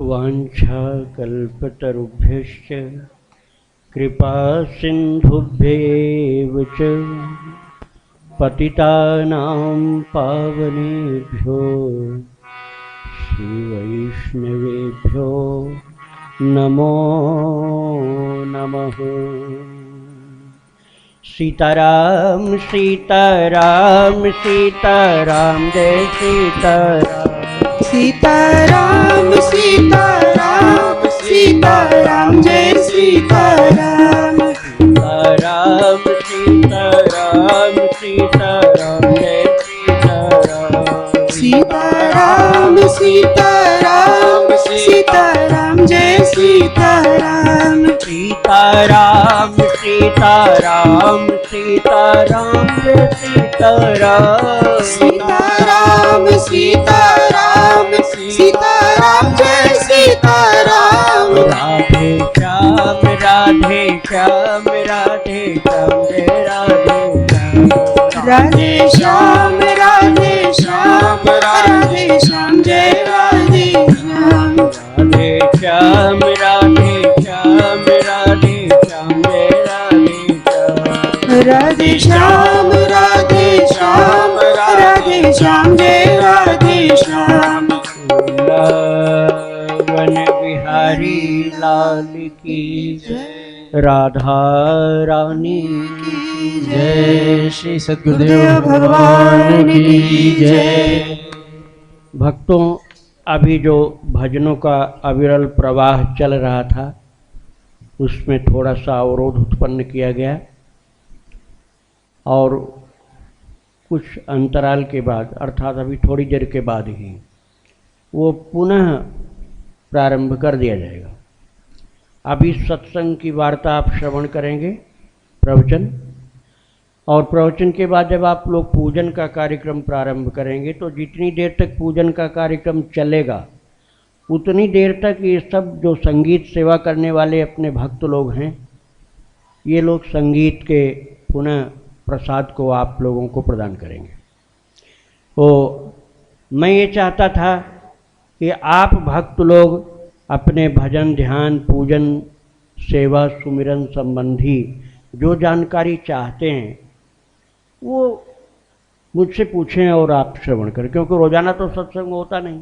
वाञ्छाकल्पतरुभ्यश्च कृपासिन्धुभ्येव च पतितानां पावनेभ्यो श्रीवैष्णवेभ्यो नमो नमः। सीताराम सीताराम सीताराम जय सीताराम। सीताराम सीताराम सीताराम जय सीताराम। सीताराम सीताराम सीताराम जय सीताराम। सीताराम सीताराम सीताराम जय सीताराम। सीताराम सीताराम सीताराम जय सीताराम। सीताराम सीताराम सीताराम जय सीताराम। राधे श्याम राधे श्याम राधे श्याम जय राधे श्याम। राधे श्याम राधे श्याम जय राधे श्याम। राधे श्याम राधे श्याम राधे श्याम जय राधे श्याम। राधे श्याम राधे श्याम राधे श्याम जय राधे श्याम। वन बिहारी लाल की राधा रानी की जय। श्री सद्गुरुदेव भगवान की जय। भक्तों, अभी जो भजनों का अविरल प्रवाह चल रहा था उसमें थोड़ा सा अवरोध उत्पन्न किया गया और कुछ अंतराल के बाद अर्थात अभी थोड़ी देर के बाद ही वो पुनः प्रारंभ कर दिया जाएगा। अभी सत्संग की वार्ता आप श्रवण करेंगे, प्रवचन, और प्रवचन के बाद जब आप लोग पूजन का कार्यक्रम प्रारंभ करेंगे तो जितनी देर तक पूजन का कार्यक्रम चलेगा उतनी देर तक ये सब जो संगीत सेवा करने वाले अपने भक्त लोग हैं ये लोग संगीत के पुनः प्रसाद को आप लोगों को प्रदान करेंगे। तो मैं ये चाहता था कि आप भक्त लोग अपने भजन ध्यान पूजन सेवा सुमिरन संबंधी जो जानकारी चाहते हैं वो मुझसे पूछें और आप श्रवण करें, क्योंकि रोज़ाना तो सत्संग होता नहीं,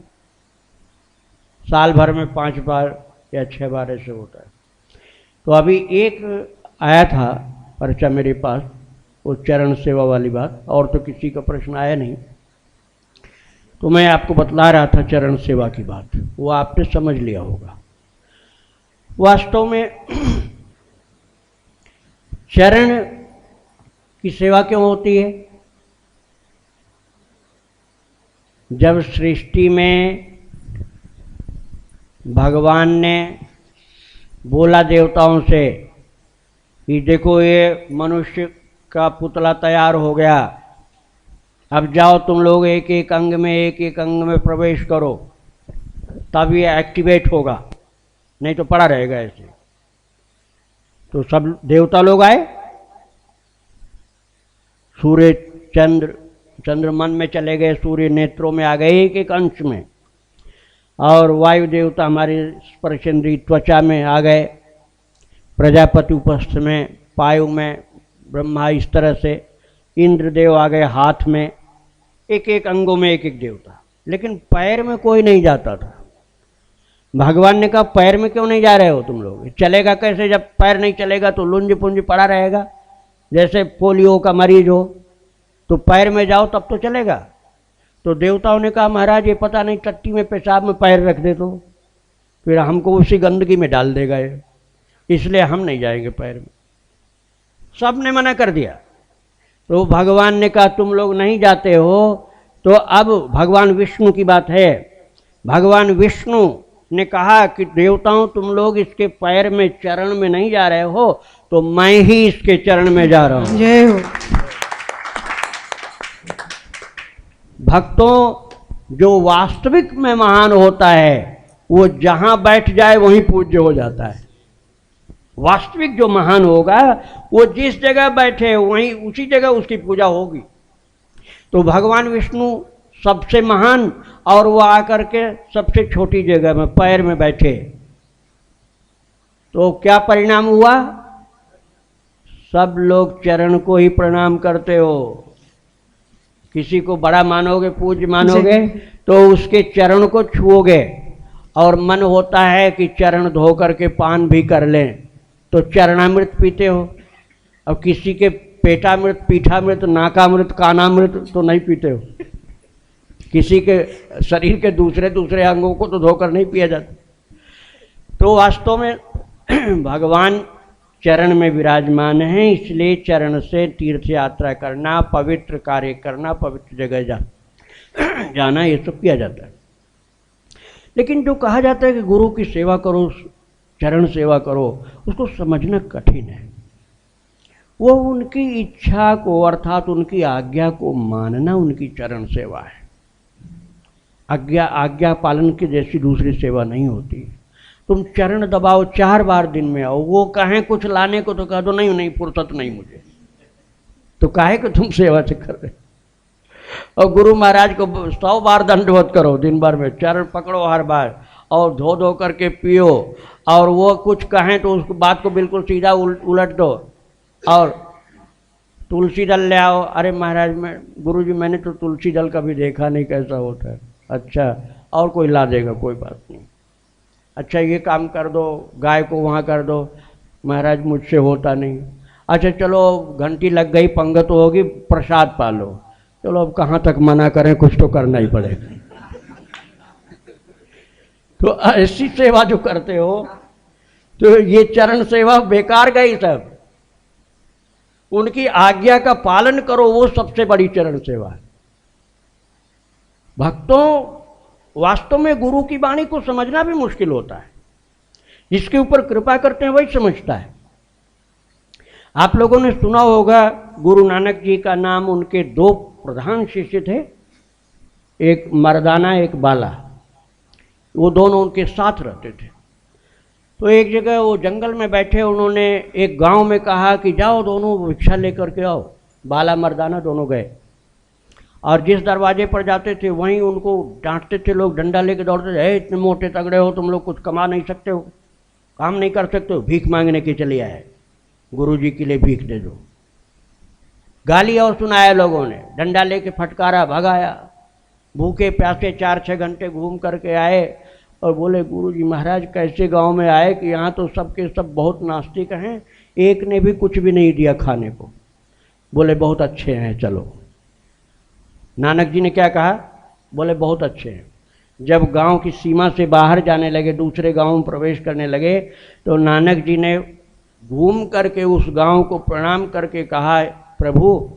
साल भर में 5 बार या 6 बार ऐसे होता है। तो अभी एक आया था पर्चा मेरे पास, वो चरण सेवा वाली बात, और तो किसी का प्रश्न आया नहीं, तो मैं आपको बतला रहा था चरण सेवा की बात, वो आपने समझ लिया होगा। वास्तव में चरण की सेवा क्यों होती है? जब सृष्टि में भगवान ने बोला देवताओं से कि देखो ये मनुष्य का पुतला तैयार हो गया, अब जाओ तुम लोग एक एक अंग में प्रवेश करो, तब ये एक्टिवेट होगा, नहीं तो पड़ा रहेगा ऐसे। तो सब देवता लोग आए, सूर्य चंद्र मन में चले गए, सूर्य नेत्रों में आ गए एक एक अंश में, और वायु देवता हमारे स्पर्शेंद्रीय त्वचा में आ गए, प्रजापति उपस्थ में, पायु में, ब्रह्मा, इस तरह से इंद्रदेव आ गए हाथ में, एक एक अंगों में एक एक देवता। लेकिन पैर में कोई नहीं जाता था। भगवान ने कहा पैर में क्यों नहीं जा रहे हो तुम लोग, चलेगा कैसे? जब पैर नहीं चलेगा तो लुंज पुंज पड़ा रहेगा, जैसे पोलियो का मरीज हो, तो पैर में जाओ तब तो चलेगा। तो देवताओं ने कहा महाराज ये पता नहीं टट्टी में पेशाब में पैर रख दे तो फिर हमको उसी गंदगी में डाल देगा ये, इसलिए हम नहीं जाएंगे पैर में। सब ने मना कर दिया। तो भगवान ने कहा तुम लोग नहीं जाते हो, तो अब भगवान विष्णु की बात है। भगवान विष्णु ने कहा कि देवताओं तुम लोग इसके पैर में चरण में नहीं जा रहे हो, तो मैं ही इसके चरण में जा रहा हूं। जय हो। भक्तों, जो वास्तविक में महान होता है वो जहां बैठ जाए वहीं पूज्य हो जाता है। वास्तविक जो महान होगा वो जिस जगह बैठे वहीं उसी जगह उसकी पूजा होगी। तो भगवान विष्णु सबसे महान, और वो आकर के सबसे छोटी जगह में पैर में बैठे, तो क्या परिणाम हुआ? सब लोग चरण को ही प्रणाम करते हो। किसी को बड़ा मानोगे, पूज्य मानोगे, तो उसके चरण को छुओगे, और मन होता है कि चरण धो करके पान भी कर लें, तो चरणामृत पीते हो। अब किसी के पेटामृत, पीठामृत, नाकामृत, कानामृत तो नहीं पीते हो। किसी के शरीर के दूसरे दूसरे अंगों को तो धोकर नहीं पिया जाता। तो वास्तव में भगवान चरण में विराजमान है, इसलिए चरण से तीर्थ यात्रा करना, पवित्र कार्य करना, पवित्र जगह जाना, ये सब किया जाता है। लेकिन जो कहा जाता है कि गुरु की सेवा करो, चरण सेवा करो, उसको समझना कठिन है। वो उनकी इच्छा को, अर्थात उनकी आज्ञा को मानना उनकी चरण सेवा है। आज्ञा पालन की जैसी दूसरी सेवा नहीं होती। तुम चरण दबाओ, 4 बार दिन में आओ, वो कहें कुछ लाने को तो कह दो नहीं नहीं फुर्सत नहीं मुझे, तो काहे कि तुम सेवा से कर रहे। और गुरु महाराज को 100 बार दंडवत करो दिन भर में, चरण पकड़ो हर बार, और धो धो करके पियो, और वो कुछ कहें तो उस बात को बिल्कुल सीधा उलट दो, और तुलसी दल ले आओ। अरे महाराज मैं, गुरु जी मैंने तो तुलसी दल कभी देखा नहीं, कैसा होता है? अच्छा, और कोई ला देगा, कोई बात नहीं। अच्छा ये काम कर दो, गाय को वहाँ कर दो। महाराज मुझसे होता नहीं। अच्छा चलो घंटी लग गई, पंगत होगी, प्रसाद पालो। चलो अब कहाँ तक मना करें, कुछ तो करना ही पड़ेगा। तो ऐसी सेवा जो करते हो, तो ये चरण सेवा बेकार गई सब। उनकी आज्ञा का पालन करो, वो सबसे बड़ी चरण सेवा है। भक्तों, वास्तव में गुरु की वाणी को समझना भी मुश्किल होता है। जिसके ऊपर कृपा करते हैं वही समझता है। आप लोगों ने सुना होगा, गुरु नानक जी का नाम, उनके 2 प्रधान शिष्य थे, एक मर्दाना एक बाला। वो दोनों उनके साथ रहते थे। तो एक जगह वो जंगल में बैठे, उन्होंने एक गांव में कहा कि जाओ दोनों भिक्षा लेकर के आओ। बाला मर्दाना दोनों गए, और जिस दरवाजे पर जाते थे वहीं उनको डांटते थे लोग, डंडा लेके दौड़ते थे, इतने मोटे तगड़े हो तुम लोग, कुछ कमा नहीं सकते हो, काम नहीं कर सकते हो, भीख मांगने के चले आए, गुरु जी के लिए भीख दे दो। गाली और सुनाया लोगों ने, डंडा लेके फटकारा, भगाया। भूखे प्यासे 4-6 घंटे घूम करके आए और बोले, गुरु जी महाराज कैसे गांव में आए कि यहाँ तो सबके सब बहुत नास्तिक हैं, एक ने भी कुछ भी नहीं दिया खाने को। बोले बहुत अच्छे हैं, चलो। नानक जी ने क्या कहा? बोले बहुत अच्छे हैं। जब गांव की सीमा से बाहर जाने लगे, दूसरे गांव में प्रवेश करने लगे, तो नानक जी ने घूम करके उस गांव को प्रणाम करके कहा, प्रभु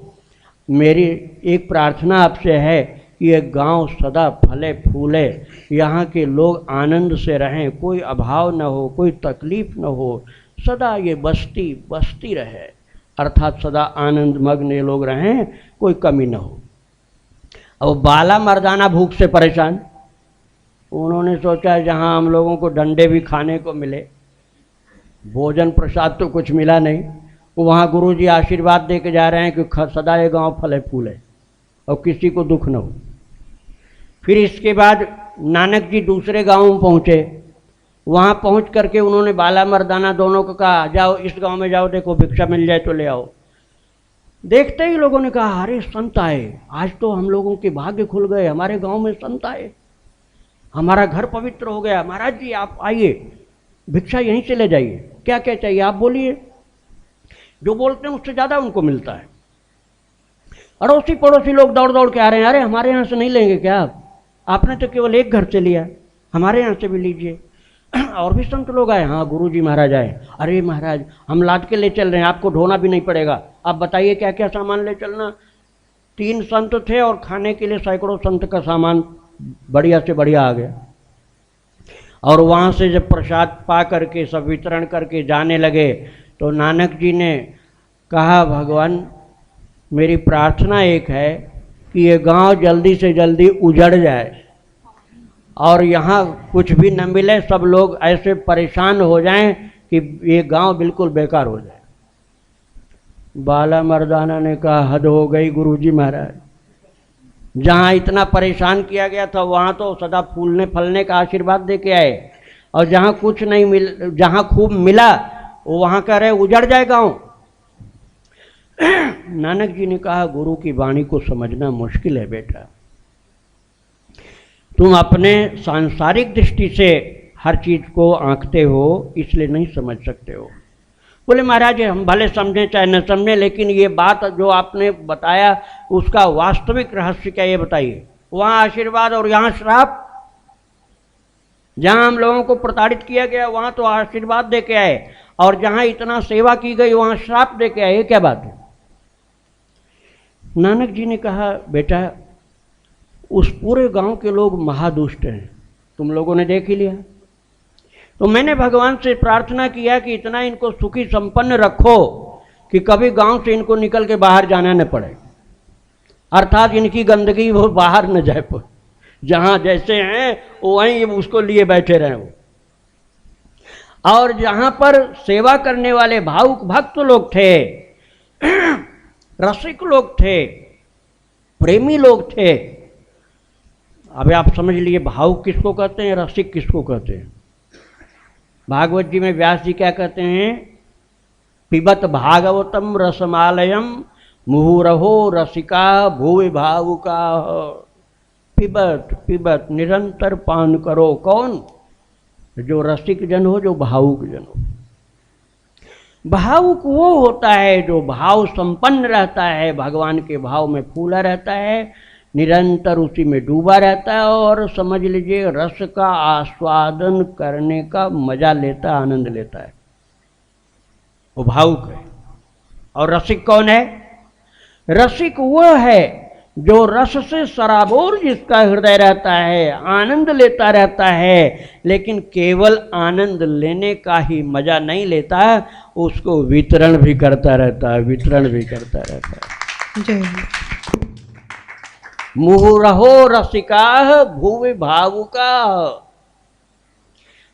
मेरी एक प्रार्थना आपसे है कि ये गांव सदा फले फूले, यहाँ के लोग आनंद से रहें, कोई अभाव न हो, कोई तकलीफ न हो, सदा ये बस्ती बस्ती रहे, अर्थात सदा आनंद मग्न ये लोग रहें, कोई कमी न हो। अब बाला मर्दाना भूख से परेशान, उन्होंने सोचा जहाँ हम लोगों को डंडे भी खाने को मिले, भोजन प्रसाद तो कुछ मिला नहीं, वहाँ गुरुजी आशीर्वाद दे के जा रहे हैं कि सदा ये गांव फले फूले और किसी को दुख न हो। फिर इसके बाद नानक जी दूसरे गांव में पहुँचे। वहाँ पहुँच करके उन्होंने बाला मर्दाना दोनों को कहा, जाओ इस गांव में जाओ, देखो भिक्षा मिल जाए तो ले आओ। देखते ही लोगों ने कहा, अरे संत आए, आज तो हम लोगों के भाग्य खुल गए, हमारे गांव में संत आए, हमारा घर पवित्र हो गया। महाराज जी आप आइए, भिक्षा यहीं से ले जाइए, क्या क्या चाहिए आप बोलिए। जो बोलते हैं उससे ज़्यादा उनको मिलता है। अड़ोसी पड़ोसी लोग दौड़ दौड़ के आ रहे हैं, अरे हमारे यहाँ से नहीं लेंगे क्या आप, आपने तो केवल एक घर से लिया, हमारे यहाँ से भी लीजिए। और भी संत लोग आए, हाँ गुरु जी महाराज आए, अरे महाराज हम लाद के ले चल रहे हैं, आपको ढोना भी नहीं पड़ेगा, आप बताइए क्या क्या सामान ले चलना। 3 संत थे और खाने के लिए सैकड़ों संत का सामान बढ़िया से बढ़िया आ गया। और वहाँ से जब प्रसाद पा करके सब वितरण करके जाने लगे, तो नानक जी ने कहा, भगवान मेरी प्रार्थना एक है कि ये गांव जल्दी से जल्दी उजड़ जाए और यहाँ कुछ भी न मिले, सब लोग ऐसे परेशान हो जाएं कि ये गांव बिल्कुल बेकार हो जाए। बाला मर्दाना ने कहा, हद हो गई गुरुजी महाराज, जहाँ इतना परेशान किया गया था वहाँ तो सदा फूलने फलने का आशीर्वाद दे के आए, और जहाँ कुछ नहीं जहाँ खूब मिला वहाँ कह रहे उजड़ जाए गाँव। नानक जी ने कहा गुरु की वाणी को समझना मुश्किल है बेटा, तुम अपने सांसारिक दृष्टि से हर चीज को आंकते हो, इसलिए नहीं समझ सकते हो। बोले महाराज हम भले समझें चाहे न समझें, लेकिन ये बात जो आपने बताया उसका वास्तविक रहस्य क्या ये बताइए। वहाँ आशीर्वाद और यहाँ श्राप, जहाँ हम लोगों को प्रताड़ित किया गया वहाँ तो आशीर्वाद दे के आए, और जहाँ इतना सेवा की गई वहाँ श्राप दे के आए, ये क्या बात है। नानक जी ने कहा बेटा उस पूरे गांव के लोग महादुष्ट हैं, तुम लोगों ने देख ही लिया। तो मैंने भगवान से प्रार्थना किया कि इतना इनको सुखी संपन्न रखो कि कभी गांव से इनको निकल के बाहर जाना न पड़े, अर्थात इनकी गंदगी वो बाहर न जाए, जहां जैसे हैं वहीं उसको लिए बैठे रहे वो। और जहां पर सेवा करने वाले भावुक भक्त लोग थे, रसिक लोग थे, प्रेमी लोग थे। अब आप समझ लिए भावुक किसको कहते हैं, रसिक किसको कहते हैं। भागवत जी में व्यास जी क्या कहते हैं, पिबत भागवतम रसमालयम मुहुरहो रसिका भुवि भावुका। पिबत पिबत निरंतर पान करो, कौन, जो रसिक जन हो, जो भावुक जन हो। भावुक वो होता है जो भाव संपन्न रहता है, भगवान के भाव में फूला रहता है, निरंतर उसी में डूबा रहता है, और समझ लीजिए रस का आस्वादन करने का मजा लेता है, आनंद लेता है, वो भावुक है। और रसिक कौन है, रसिक वो है जो रस से सराबोर जिसका हृदय रहता है, आनंद लेता रहता है, लेकिन केवल आनंद लेने का ही मजा नहीं लेता है, उसको वितरण भी करता रहता है, वितरण भी करता रहता है। जय मुहुरहो रसिका भुवि भावुका।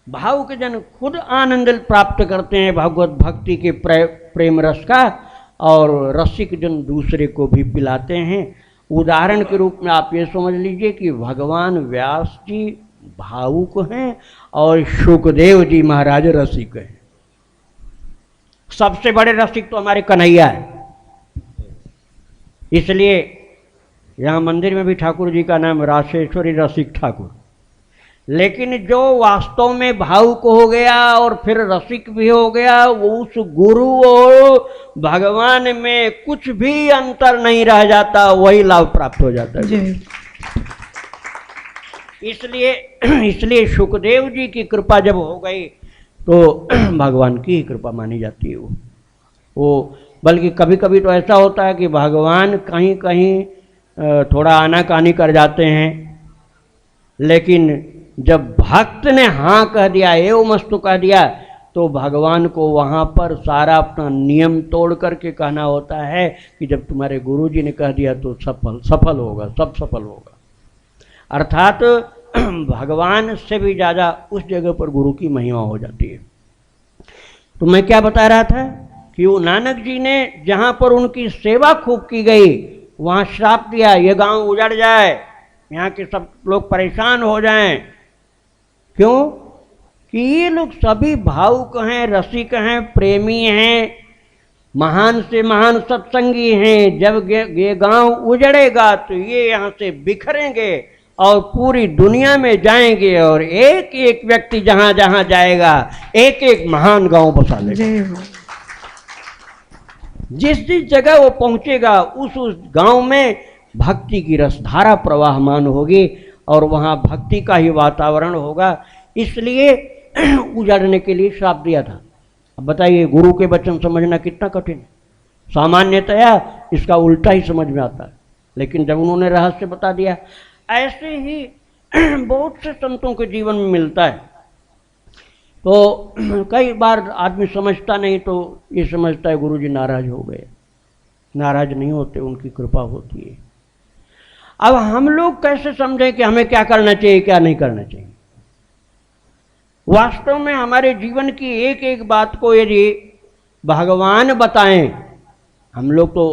भावुक जन खुद आनंद प्राप्त करते हैं भगवत भक्ति के प्रेम रस का, और रसिक जन दूसरे को भी पिलाते हैं। उदाहरण के रूप में आप ये समझ लीजिए कि भगवान व्यास जी भावुक हैं और सुखदेव जी महाराज रसिक हैं। सबसे बड़े रसिक तो हमारे कन्हैया है, इसलिए यहाँ मंदिर में भी ठाकुर जी का नाम राशेश्वरी रसिक ठाकुर। लेकिन जो वास्तव में भावुक हो गया और फिर रसिक भी हो गया, वो उस गुरु और भगवान में कुछ भी अंतर नहीं रह जाता, वही लाभ प्राप्त हो जाता है। इसलिए सुखदेव जी की कृपा जब हो गई तो भगवान की ही कृपा मानी जाती है वो। बल्कि कभी कभी तो ऐसा होता है कि भगवान कहीं कहीं थोड़ा आनाकानी कर जाते हैं, लेकिन जब भक्त ने हाँ कह दिया, एवं मस्तु कह दिया, तो भगवान को वहाँ पर सारा अपना नियम तोड़ करके कहना होता है कि जब तुम्हारे गुरु जी ने कह दिया तो सफल होगा, सब सफल होगा। अर्थात भगवान से भी ज़्यादा उस जगह पर गुरु की महिमा हो जाती है। तो मैं क्या बता रहा था कि वो नानक जी ने जहाँ पर उनकी सेवा खूब की गई वहाँ श्राप दिया, ये गांव उजड़ जाए, यहाँ के सब लोग परेशान हो जाएं। क्यों कि ये लोग सभी भावुक हैं, रसिक हैं, प्रेमी हैं, महान से महान सत्संगी हैं। जब ये गांव उजड़ेगा तो ये यहाँ से बिखरेंगे और पूरी दुनिया में जाएंगे, और एक एक व्यक्ति जहाँ जहाँ जाएगा एक एक महान गांव बसा लेगा। जिस जिस जगह वो पहुंचेगा उस गांव में भक्ति की रसधारा प्रवाहमान होगी और वहाँ भक्ति का ही वातावरण होगा। इसलिए उजाड़ने के लिए श्राप दिया था। अब बताइए गुरु के वचन समझना कितना कठिन है। सामान्यतया इसका उल्टा ही समझ में आता है, लेकिन जब उन्होंने रहस्य बता दिया, ऐसे ही बहुत से संतों के जीवन में मिलता है। तो कई बार आदमी समझता नहीं तो ये समझता है गुरुजी नाराज हो गए। नाराज नहीं होते, उनकी कृपा होती है। अब हम लोग कैसे समझें कि हमें क्या करना चाहिए, क्या नहीं करना चाहिए। वास्तव में हमारे जीवन की एक एक बात को यदि भगवान बताएं, हम लोग तो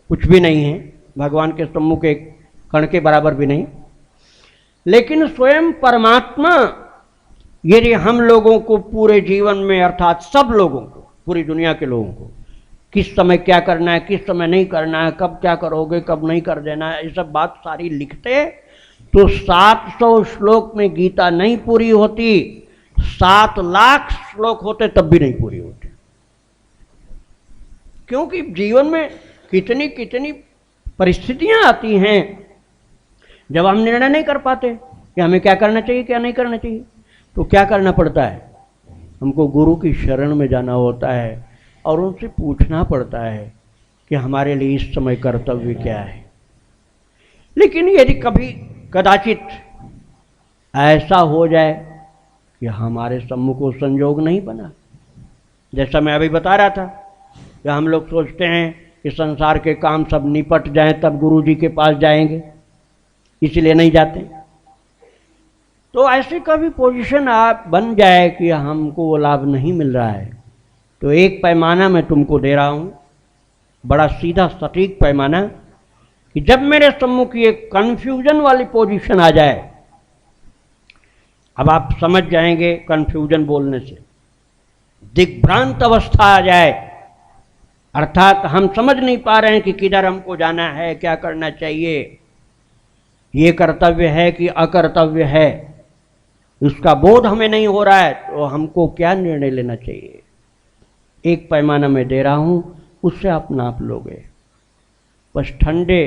कुछ भी नहीं हैं, भगवान के सम्मुख एक कण के बराबर भी नहीं। लेकिन स्वयं परमात्मा यदि हम लोगों को पूरे जीवन में, अर्थात सब लोगों को, पूरी दुनिया के लोगों को, किस समय क्या करना है, किस समय नहीं करना है, कब क्या करोगे, कब नहीं कर देना है, ये सब बात सारी लिखते तो 700 श्लोक में गीता नहीं पूरी होती, 7 लाख श्लोक होते तब भी नहीं पूरी होती। क्योंकि जीवन में कितनी कितनी परिस्थितियां आती हैं जब हम निर्णय नहीं कर पाते कि हमें क्या करना चाहिए, क्या नहीं करना चाहिए। तो क्या करना पड़ता है, हमको गुरु की शरण में जाना होता है और उनसे पूछना पड़ता है कि हमारे लिए इस समय कर्तव्य क्या है। लेकिन यदि कभी कदाचित ऐसा हो जाए कि हमारे सम्मुख संजोग नहीं बना, जैसा मैं अभी बता रहा था कि हम लोग सोचते हैं कि संसार के काम सब निपट जाएं तब गुरु जी के पास जाएंगे, इसलिए नहीं जाते। तो ऐसी कभी पोजीशन आप बन जाए कि हमको वो लाभ नहीं मिल रहा है, तो एक पैमाना मैं तुमको दे रहा हूँ, बड़ा सीधा सटीक पैमाना, कि जब मेरे सम्मुख ये कन्फ्यूजन वाली पोजीशन आ जाए, अब आप समझ जाएंगे कन्फ्यूजन बोलने से, दिग्भ्रांत अवस्था आ जाए, अर्थात हम समझ नहीं पा रहे हैं कि किधर हमको जाना है, क्या करना चाहिए, ये कर्तव्य है कि अकर्तव्य है, उसका बोध हमें नहीं हो रहा है, तो हमको क्या निर्णय लेना चाहिए। एक पैमाना मैं दे रहा हूं, उससे आप नाप लोगे। बस ठंडे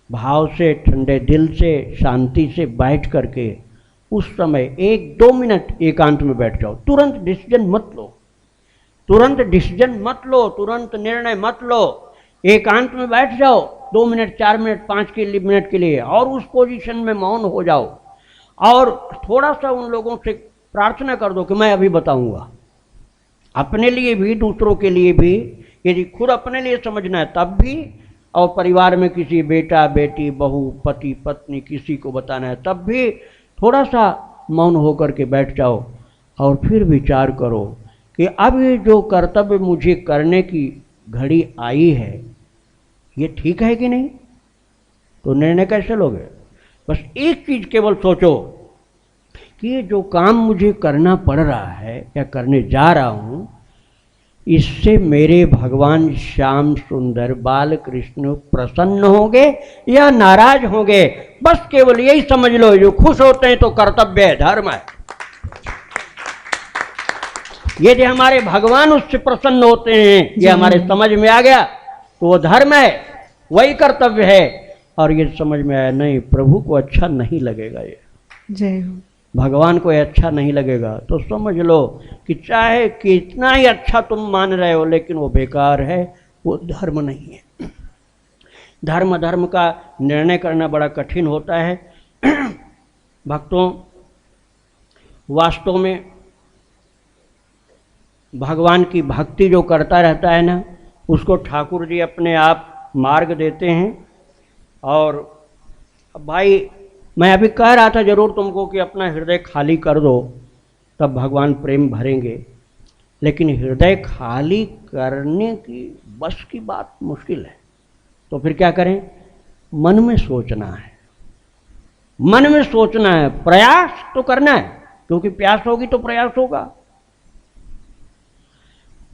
भाव से, ठंडे दिल से, शांति से बैठ करके उस समय 1-2 मिनट एकांत में बैठ जाओ। तुरंत डिसीजन मत लो, तुरंत डिसीजन मत लो, तुरंत निर्णय मत लो। एकांत में बैठ जाओ 2 मिनट, 4 मिनट, 5 मिनट के लिए, और उस पोजीशन में मौन हो जाओ और थोड़ा सा उन लोगों से प्रार्थना कर दो कि मैं अभी बताऊंगा। अपने लिए भी, दूसरों के लिए भी, यदि खुद अपने लिए समझना है तब भी, और परिवार में किसी बेटा बेटी, बहू, पति पत्नी किसी को बताना है तब भी, थोड़ा सा मौन होकर के बैठ जाओ और फिर विचार करो कि अब ये जो कर्तव्य मुझे करने की घड़ी आई है, ये ठीक है कि नहीं। तो निर्णय कैसे लोगे। बस एक चीज केवल सोचो कि ये जो काम मुझे करना पड़ रहा है या करने जा रहा हूं, इससे मेरे भगवान श्याम सुंदर बाल कृष्ण प्रसन्न होंगे या नाराज होंगे। बस केवल यही समझ लो, जो खुश होते हैं तो कर्तव्य है, धर्म है। यदि हमारे भगवान उससे प्रसन्न होते हैं, ये हमारे समझ में आ गया, तो वो धर्म है, वही कर्तव्य है। और ये समझ में आया नहीं, प्रभु को अच्छा नहीं लगेगा, ये जय हो, भगवान को अच्छा नहीं लगेगा, तो समझ लो कि चाहे कितना ही अच्छा तुम मान रहे हो, लेकिन वो बेकार है, वो धर्म नहीं है। धर्म का निर्णय करना बड़ा कठिन होता है। भक्तों, वास्तव में भगवान की भक्ति जो करता रहता है ना, उसको ठाकुर जी अपने आप मार्ग देते हैं। और भाई, मैं अभी कह रहा था जरूर तुमको कि अपना हृदय खाली कर दो, तब भगवान प्रेम भरेंगे। लेकिन हृदय खाली करने की बस की बात मुश्किल है, तो फिर क्या करें। मन में सोचना है, मन में सोचना है, प्रयास तो करना है, क्योंकि प्यास होगी तो प्रयास होगा।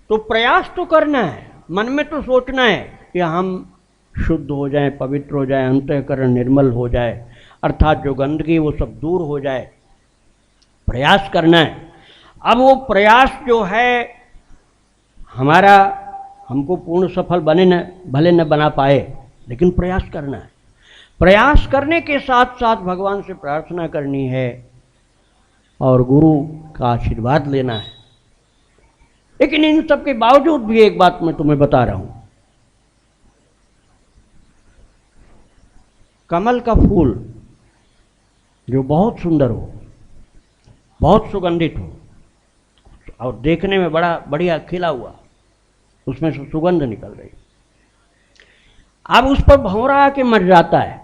तो प्रयास तो करना है, मन में तो सोचना है कि हम शुद्ध हो जाएं, पवित्र हो जाएं, अंतःकरण निर्मल हो जाए, अर्थात जो गंदगी वो सब दूर हो जाए। प्रयास करना है। अब वो प्रयास जो है हमारा, हमको पूर्ण सफल बने न भले न बना पाए, लेकिन प्रयास करना है। प्रयास करने के साथ साथ भगवान से प्रार्थना करनी है और गुरु का आशीर्वाद लेना है। लेकिन इन सब के बावजूद भी एक बात मैं तुम्हें बता रहा हूं, कमल का फूल जो बहुत सुंदर हो, बहुत सुगंधित हो और देखने में बड़ा बढ़िया खिला हुआ, उसमें से सुगंध निकल रही, अब उस पर भंवरा आके मर जाता है,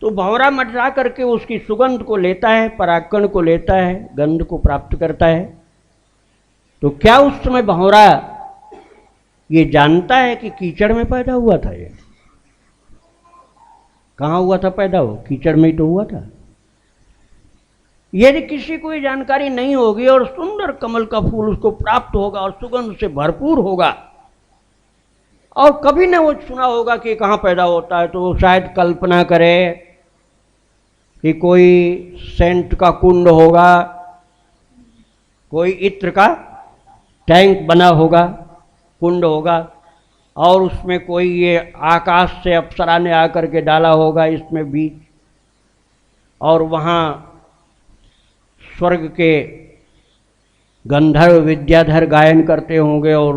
तो भंवरा मटरा करके उसकी सुगंध को लेता है, परागकण को लेता है, गंध को प्राप्त करता है। तो क्या उस समय भंवरा ये जानता है कि कीचड़ में पैदा हुआ था ये? कहाँ हुआ था पैदा? हो कीचड़ में ही तो हुआ था। यदि किसी को ये जानकारी नहीं होगी और सुंदर कमल का फूल उसको प्राप्त होगा और सुगंध से भरपूर होगा और कभी ना वो सुना होगा कि कहाँ पैदा होता है, तो वो शायद कल्पना करे कि कोई सेंट का कुंड होगा, कोई इत्र का टैंक बना होगा, कुंड होगा और उसमें कोई ये आकाश से अप्सरा ने आकर के डाला होगा इसमें बीज, और वहाँ स्वर्ग के गंधर्व विद्याधर गायन करते होंगे और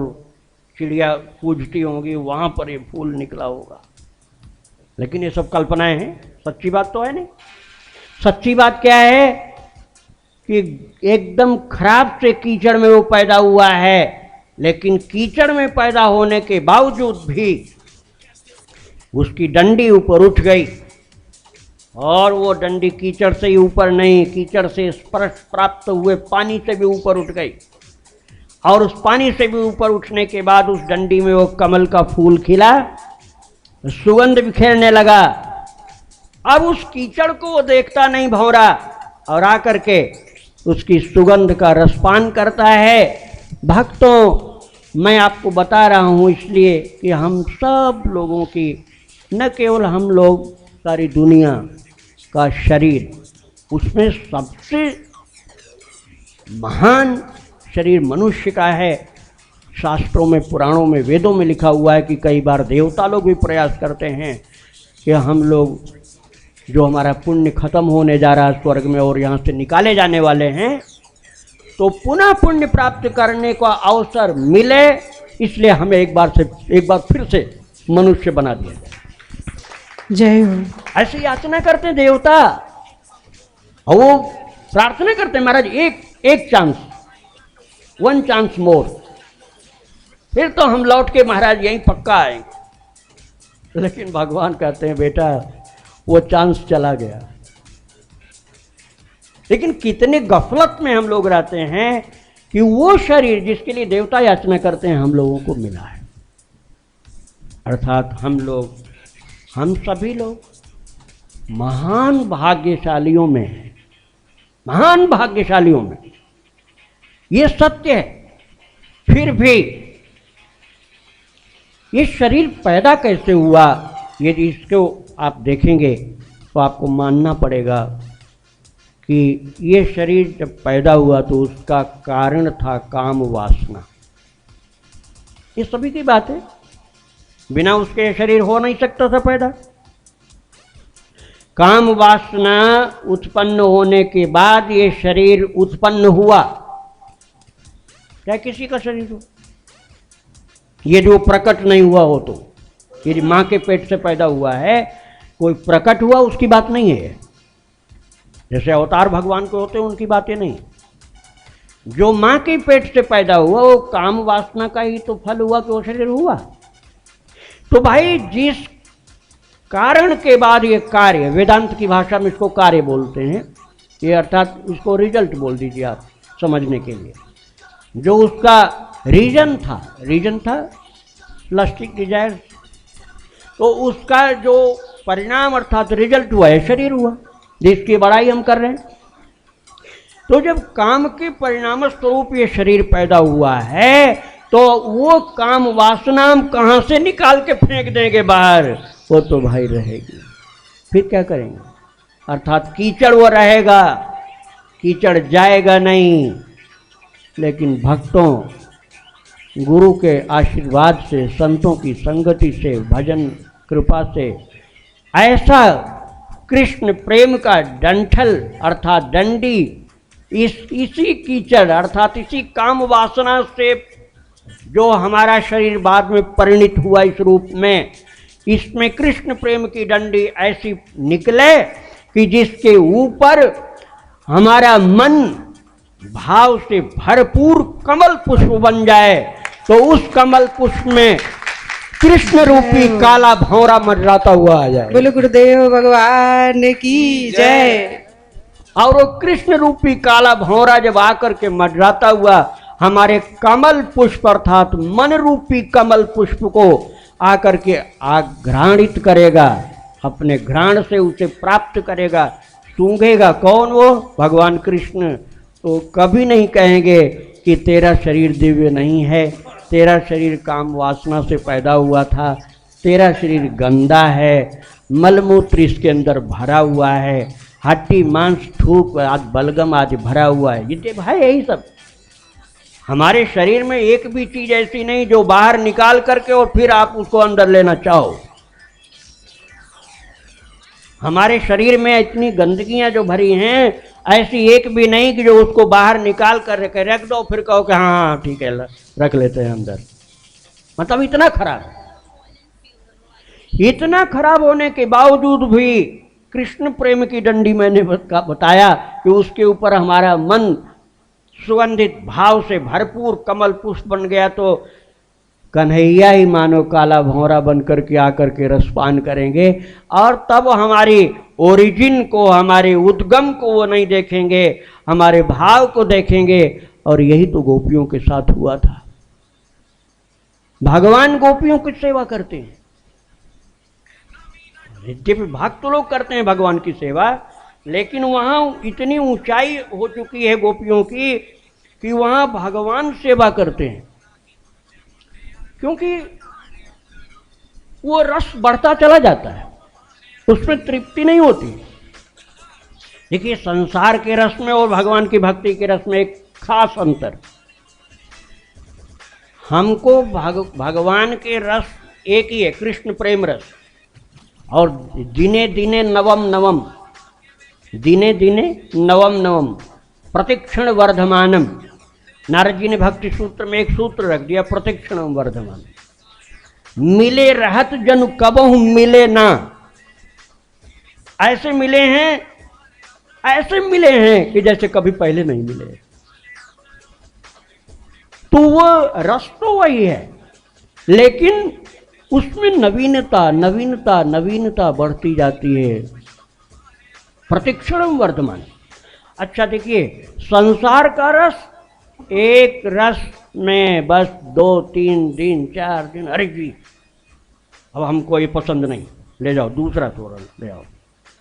चिड़िया पूजती होंगी, वहाँ पर ये फूल निकला होगा। लेकिन ये सब कल्पनाएं हैं, सच्ची बात तो है नहीं। सच्ची बात क्या है कि एकदम खराब से कीचड़ में वो पैदा हुआ है, लेकिन कीचड़ में पैदा होने के बावजूद भी उसकी डंडी ऊपर उठ गई और वो डंडी कीचड़ से ही ऊपर नहीं, कीचड़ से स्पर्श प्राप्त हुए पानी से भी ऊपर उठ गई और उस पानी से भी ऊपर उठने के बाद उस डंडी में वो कमल का फूल खिला, सुगंध बिखेरने लगा। अब उस कीचड़ को वो देखता नहीं भौरा और आकर के उसकी सुगंध का रसपान करता है। भक्तों, मैं आपको बता रहा हूँ इसलिए कि हम सब लोगों की, न केवल हम लोग, सारी दुनिया का शरीर, उसमें सबसे महान शरीर मनुष्य का है। शास्त्रों में, पुराणों में, वेदों में लिखा हुआ है कि कई बार देवता लोग भी प्रयास करते हैं कि हम लोग, जो हमारा पुण्य खत्म होने जा रहा है स्वर्ग में और यहाँ से निकाले जाने वाले हैं, तो पुनः पुण्य प्राप्त करने का अवसर मिले, इसलिए हमें एक बार फिर से मनुष्य बना दिया जाए। जय हो। ऐसी याचना करते देवता और वो प्रार्थना करते महाराज, एक चांस, 1 चांस मोर, फिर तो हम लौट के महाराज यहीं पक्का आएंगे। लेकिन भगवान कहते हैं बेटा वो चांस चला गया। लेकिन कितने गफलत में हम लोग रहते हैं कि वो शरीर जिसके लिए देवता याचना करते हैं हम लोगों को मिला है। अर्थात हम सभी लोग महान भाग्यशालियों में हैं, महान भाग्यशालियों में, ये सत्य है। फिर भी ये शरीर पैदा कैसे हुआ, यदि इसको आप देखेंगे तो आपको मानना पड़ेगा कि ये शरीर जब पैदा हुआ तो उसका कारण था काम वासना। ये सभी की बात है, बिना उसके शरीर हो नहीं सकता था पैदा। काम वासना उत्पन्न होने के बाद ये शरीर उत्पन्न हुआ। क्या किसी का शरीर हो, यदि वो प्रकट नहीं हुआ हो तो, यदि माँ के पेट से पैदा हुआ है, कोई प्रकट हुआ उसकी बात नहीं है। जैसे अवतार भगवान को होते हैं उनकी बातें नहीं। जो माँ के पेट से पैदा हुआ वो काम वासना का ही तो फल हुआ कि वो शरीर हुआ। तो भाई जिस कारण के बाद ये कार्य, वेदांत की भाषा में इसको कार्य बोलते हैं, ये अर्थात इसको रिजल्ट बोल दीजिए आप समझने के लिए। जो उसका रीजन था लस्टिक डिजायर, तो उसका जो परिणाम अर्थात रिजल्ट हुआ है शरीर हुआ, जिसकी बड़ाई हम कर रहे हैं। तो जब काम के परिणाम स्वरूप ये शरीर पैदा हुआ है तो वो काम वासना हम कहाँ से निकाल के फेंक देंगे बाहर, वो तो भाई रहेगी। फिर क्या करेंगे, अर्थात कीचड़ वो रहेगा, कीचड़ जाएगा नहीं। लेकिन भक्तों, गुरु के आशीर्वाद से, संतों की संगति से, भजन कृपा से ऐसा कृष्ण प्रेम का डंठल अर्थात डंडी इसी कीचड़ अर्थात इसी काम वासना से जो हमारा शरीर बाद में परिणित हुआ इस रूप में, इसमें कृष्ण प्रेम की डंडी ऐसी निकले कि जिसके ऊपर हमारा मन भाव से भरपूर कमल पुष्प बन जाए, तो उस कमल पुष्प में कृष्ण रूपी काला भौरा मंडराता हुआ आ जाए। बोलो गुरुदेव भगवान की जय। और वो कृष्ण रूपी काला भौरा जब आकर के मंडराता हुआ हमारे कमल पुष्प अर्थात मन रूपी कमल पुष्प को आकर के आघ्राणित करेगा, अपने घ्राण से उसे प्राप्त करेगा। सूंघेगा कौन? वो भगवान कृष्ण। तो कभी नहीं कहेंगे कि तेरा शरीर दिव्य नहीं है, तेरा शरीर काम वासना से पैदा हुआ था, तेरा शरीर गंदा है, मलमूत्र इसके अंदर भरा हुआ है, हड्डी मांस थूक आज बलगम आज भरा हुआ है। ये भाई यही सब हमारे शरीर में एक भी चीज ऐसी नहीं जो बाहर निकाल करके और फिर आप उसको अंदर लेना चाहो। हमारे शरीर में इतनी गंदगियां जो भरी हैं, ऐसी एक भी नहीं कि जो उसको बाहर निकाल कर रख दो फिर कहो कि हाँ ठीक है रख लेते हैं अंदर। मतलब इतना खराब है। इतना खराब होने के बावजूद भी कृष्ण प्रेम की डंडी मैंने बताया कि उसके ऊपर हमारा मन सुगंधित भाव से भरपूर कमल पुष्प बन गया तो कन्हैया ही मानो काला भौरा बनकर के आकर के रसपान करेंगे। और तब हमारी ओरिजिन को, हमारे उद्गम को वो नहीं देखेंगे, हमारे भाव को देखेंगे। और यही तो गोपियों के साथ हुआ था। भगवान गोपियों की सेवा करते हैं। यद्यपि भक्त लोग करते हैं भगवान की सेवा, लेकिन वहां इतनी ऊंचाई हो चुकी है गोपियों की कि वहां भगवान सेवा करते हैं, क्योंकि वो रस बढ़ता चला जाता है, उसमें तृप्ति नहीं होती। देखिए संसार के रस में और भगवान की भक्ति के रस में एक खास अंतर। हमको भगवान के रस एक ही है, कृष्ण प्रेम रस। और दिने दिने नवम नवम, दिने दिने नवम नवम प्रतिक्षण वर्धमानम। नारद जी ने भक्ति सूत्र में एक सूत्र रख दिया, प्रतिक्षण वर्धमान। मिले रहत जन कबहु मिले ना। ऐसे मिले हैं, ऐसे मिले हैं कि जैसे कभी पहले नहीं मिले। तो वो रस तो वही है, लेकिन उसमें नवीनता नवीनता नवीनता बढ़ती जाती है। प्रतिक्षण वर्धमान। अच्छा देखिए, संसार का रस एक रस में बस 2-3 दिन 4 दिन, अरे जी अब हमको ये पसंद नहीं, ले जाओ दूसरा तोरण ले आओ।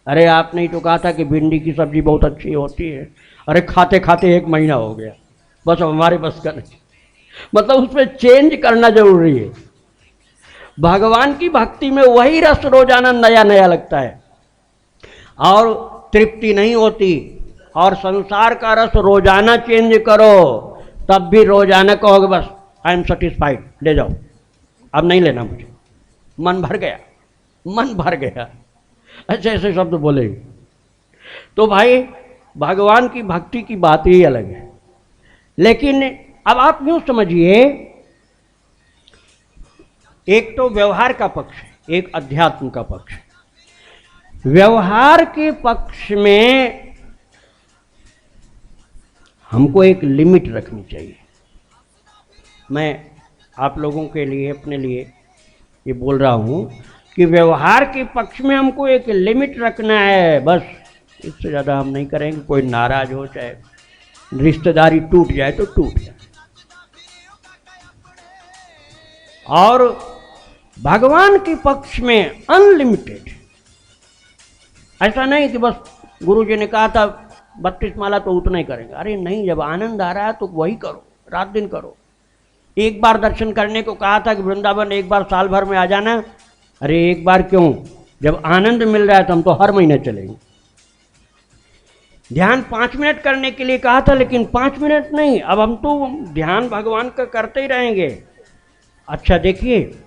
अरे आपने ही तो कहा था कि भिंडी की सब्जी बहुत अच्छी होती है। अरे खाते खाते 1 महीना हो गया, बस अब हमारे बस का नहीं। मतलब उसमें चेंज करना जरूरी है। भगवान की भक्ति में वही रस रोजाना नया नया लगता है और तृप्ति नहीं होती। और संसार का रस रोजाना चेंज करो तब भी रोजाना कहोगे बस आई एम सेटिस्फाइड, ले जाओ अब नहीं लेना मुझे, मन भर गया, मन भर गया, ऐसे ऐसे शब्द बोले। तो भाई भगवान की भक्ति की बात ही अलग है। लेकिन अब आप यूं समझिए, एक तो व्यवहार का पक्ष है, एक अध्यात्म का पक्ष है। व्यवहार के पक्ष में हमको एक लिमिट रखनी चाहिए। मैं आप लोगों के लिए, अपने लिए ये बोल रहा हूं कि व्यवहार के पक्ष में हमको एक लिमिट रखना है, बस इससे ज़्यादा हम नहीं करेंगे। कोई नाराज हो, चाहे रिश्तेदारी टूट जाए तो टूट जाए। और भगवान के पक्ष में अनलिमिटेड। ऐसा नहीं कि बस गुरुजी ने कहा था 32 माला तो उतना ही करेंगे। अरे नहीं, जब आनंद आ रहा है तो वही करो, रात दिन करो। एक बार दर्शन करने को कहा था कि वृंदावन एक बार साल भर में आ जाना। अरे एक बार क्यों, जब आनंद मिल रहा है तो हम तो हर महीने चलेंगे। ध्यान 5 मिनट करने के लिए कहा था, लेकिन 5 मिनट नहीं, अब हम तो ध्यान भगवान का करते ही रहेंगे। अच्छा देखिए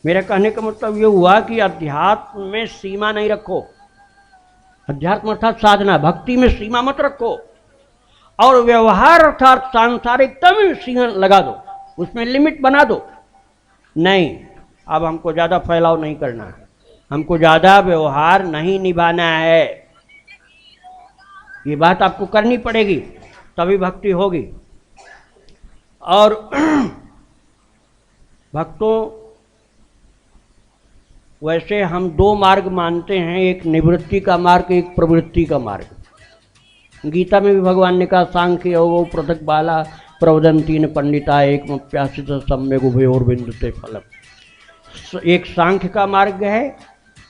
मेरा कहने का मतलब ये हुआ कि अध्यात्म में सीमा नहीं रखो। अध्यात्म अर्थात साधना, भक्ति में सीमा मत रखो। और व्यवहार अर्थात सांसारिकता में सीमा लगा दो, उसमें लिमिट बना दो। नहीं, अब हमको ज़्यादा फैलाव नहीं करना है, हमको ज़्यादा व्यवहार नहीं निभाना है। ये बात आपको करनी पड़ेगी, तभी भक्ति होगी। और भक्तों, वैसे हम 2 मार्ग मानते हैं, एक निवृत्ति का मार्ग, एक प्रवृत्ति का मार्ग। गीता में भी भगवान ने कहा सांख्य योग पृथक बाला प्रवदंती न पंडिता एक प्यासित सम्यक उभयोर बिंदुते फलम। एक सांख्य का मार्ग है,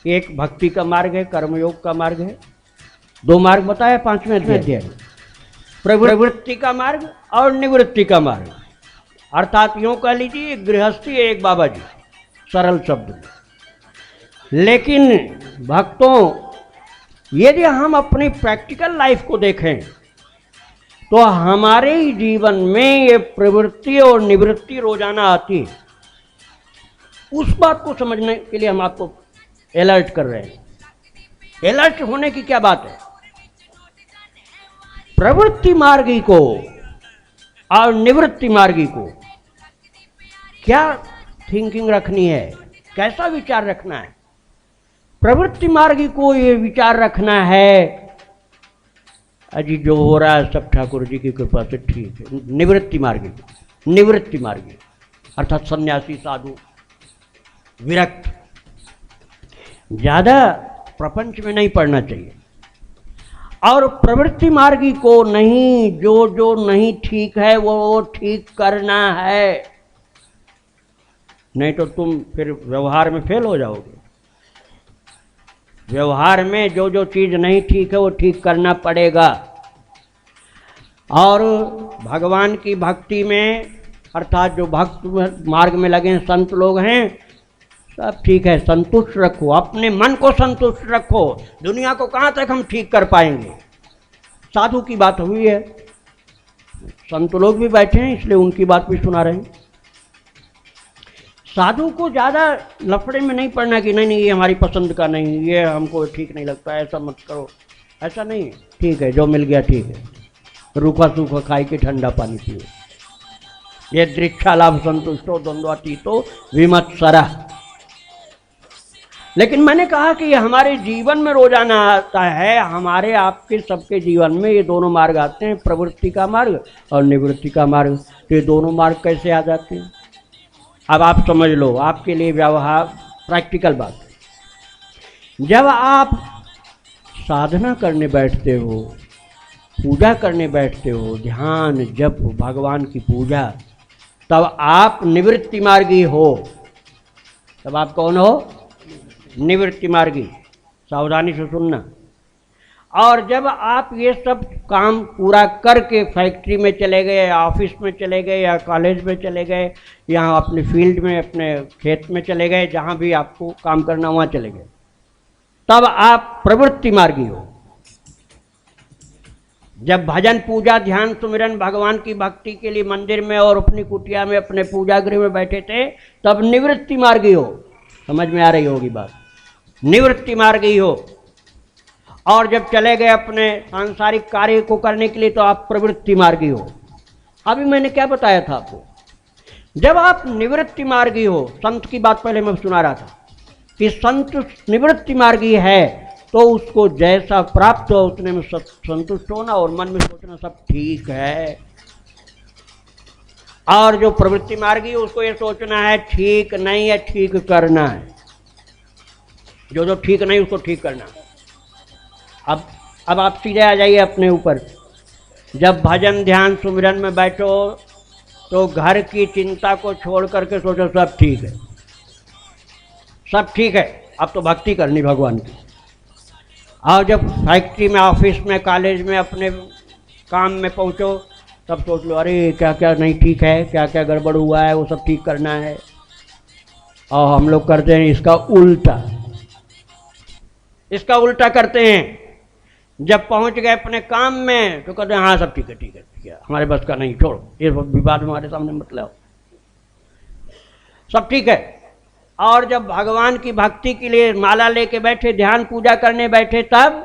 एक भक्ति का मार्ग है, कर्मयोग का मार्ग है। दो मार्ग बताया 5वें अध्याय में, प्रवृत्ति का मार्ग और निवृत्ति का मार्ग। अर्थात यूं कह लीजिए एक गृहस्थी है, एक बाबा जी, सरल शब्द में। लेकिन भक्तों, यदि हम अपनी प्रैक्टिकल लाइफ को देखें तो हमारे ही जीवन में ये प्रवृत्ति और निवृत्ति रोजाना आती है। उस बात को समझने के लिए हम आपको अलर्ट कर रहे हैं। अलर्ट होने की क्या बात है? प्रवृत्ति मार्गी को और निवृत्ति मार्गी को क्या थिंकिंग रखनी है, कैसा विचार रखना है? प्रवृत्ति मार्गी को ये विचार रखना है, अजी जो हो रहा है सब ठाकुर जी की कृपा से ठीक है। निवृत्ति मार्गी अर्थात सन्यासी, साधु, विरक्त, ज्यादा प्रपंच में नहीं पड़ना चाहिए। और प्रवृत्ति मार्गी को नहीं, जो नहीं ठीक है वो ठीक करना है, नहीं तो तुम फिर व्यवहार में फेल हो जाओगे। व्यवहार में जो चीज नहीं ठीक है वो ठीक करना पड़ेगा। और भगवान की भक्ति में अर्थात जो भक्त मार्ग में लगे हैं, संत लोग हैं, सब ठीक है, संतुष्ट रखो, अपने मन को संतुष्ट रखो। दुनिया को कहाँ तक हम ठीक कर पाएंगे? साधु की बात हुई है, संत लोग भी बैठे हैं इसलिए उनकी बात भी सुना रहे हैं। साधु को ज़्यादा लफड़े में नहीं पड़ना कि नहीं ये हमारी पसंद का नहीं, ये हमको ठीक नहीं लगता, ऐसा मत करो, ऐसा नहीं। ठीक है, जो मिल गया ठीक है, रूखा सूखा खाई के ठंडा पानी पियो। ये दृक्षा लाभ संतुष्टो द्वंद्वातीतो विमत्सरा। लेकिन मैंने कहा कि ये हमारे जीवन में रोजाना आता है, हमारे आपके सबके जीवन में ये दोनों मार्ग आते हैं, प्रवृत्ति का मार्ग और निवृत्ति का मार्ग। तो ये दोनों मार्ग कैसे आ जाते हैं? अब आप समझ लो, आपके लिए व्यवहार प्रैक्टिकल बात है। जब आप साधना करने बैठते हो, पूजा करने बैठते हो, ध्यान जप भगवान की पूजा, तब आप निवृत्ति मार्गी हो। तब आप कौन हो? निवृत्ति मार्गी। सावधानी से सुनना। और जब आप ये सब काम पूरा करके फैक्ट्री में चले गए, ऑफिस में चले गए, या कॉलेज में चले गए, यहाँ अपने फील्ड में, अपने खेत में चले गए, जहाँ भी आपको काम करना वहाँ चले गए, तब आप प्रवृत्ति मार्गी हो। जब भजन पूजा ध्यान सुमिरन भगवान की भक्ति के लिए मंदिर में और अपनी कुटिया में अपने पूजा गृह में बैठे थे, तब निवृत्ति मार्गी हो। समझ में आ रही होगी बात? निवृत्ति मार्गी हो। और जब चले गए अपने सांसारिक कार्य को करने के लिए, तो आप प्रवृत्ति मार्गी हो। अभी मैंने क्या बताया था आपको? जब आप निवृत्ति मार्गी हो, संत की बात पहले मैं सुना रहा था कि संत निवृत्ति मार्गी है तो उसको जैसा प्राप्त हो उतने में संतुष्ट होना और मन में सोचना सब ठीक है। और जो प्रवृत्ति मार्गी है उसको ये सोचना है ठीक नहीं है, ठीक करना है। जो ठीक नहीं उसको ठीक करना है। अब आप सीधे आ जाइए अपने ऊपर। जब भजन ध्यान सुमिरन में बैठो तो घर की चिंता को छोड़ करके सोचो सब ठीक है, सब ठीक है, अब तो भक्ति करनी भगवान की। और जब फैक्ट्री में, ऑफिस में, कॉलेज में अपने काम में पहुंचो, तब सोच लो अरे क्या क्या नहीं ठीक है, क्या क्या गड़बड़ हुआ है, वो सब ठीक करना है। और हम लोग करते हैं इसका उल्टा, इसका उल्टा करते हैं। जब पहुंच गए अपने काम में तो कहते हैं हाँ सब ठीक है, ठीक है, ठीक है, हमारे बस का नहीं, छोड़ो, ये विवाद हमारे सामने मत लाओ, सब ठीक है। और जब भगवान की भक्ति के लिए माला लेके बैठे, ध्यान पूजा करने बैठे, तब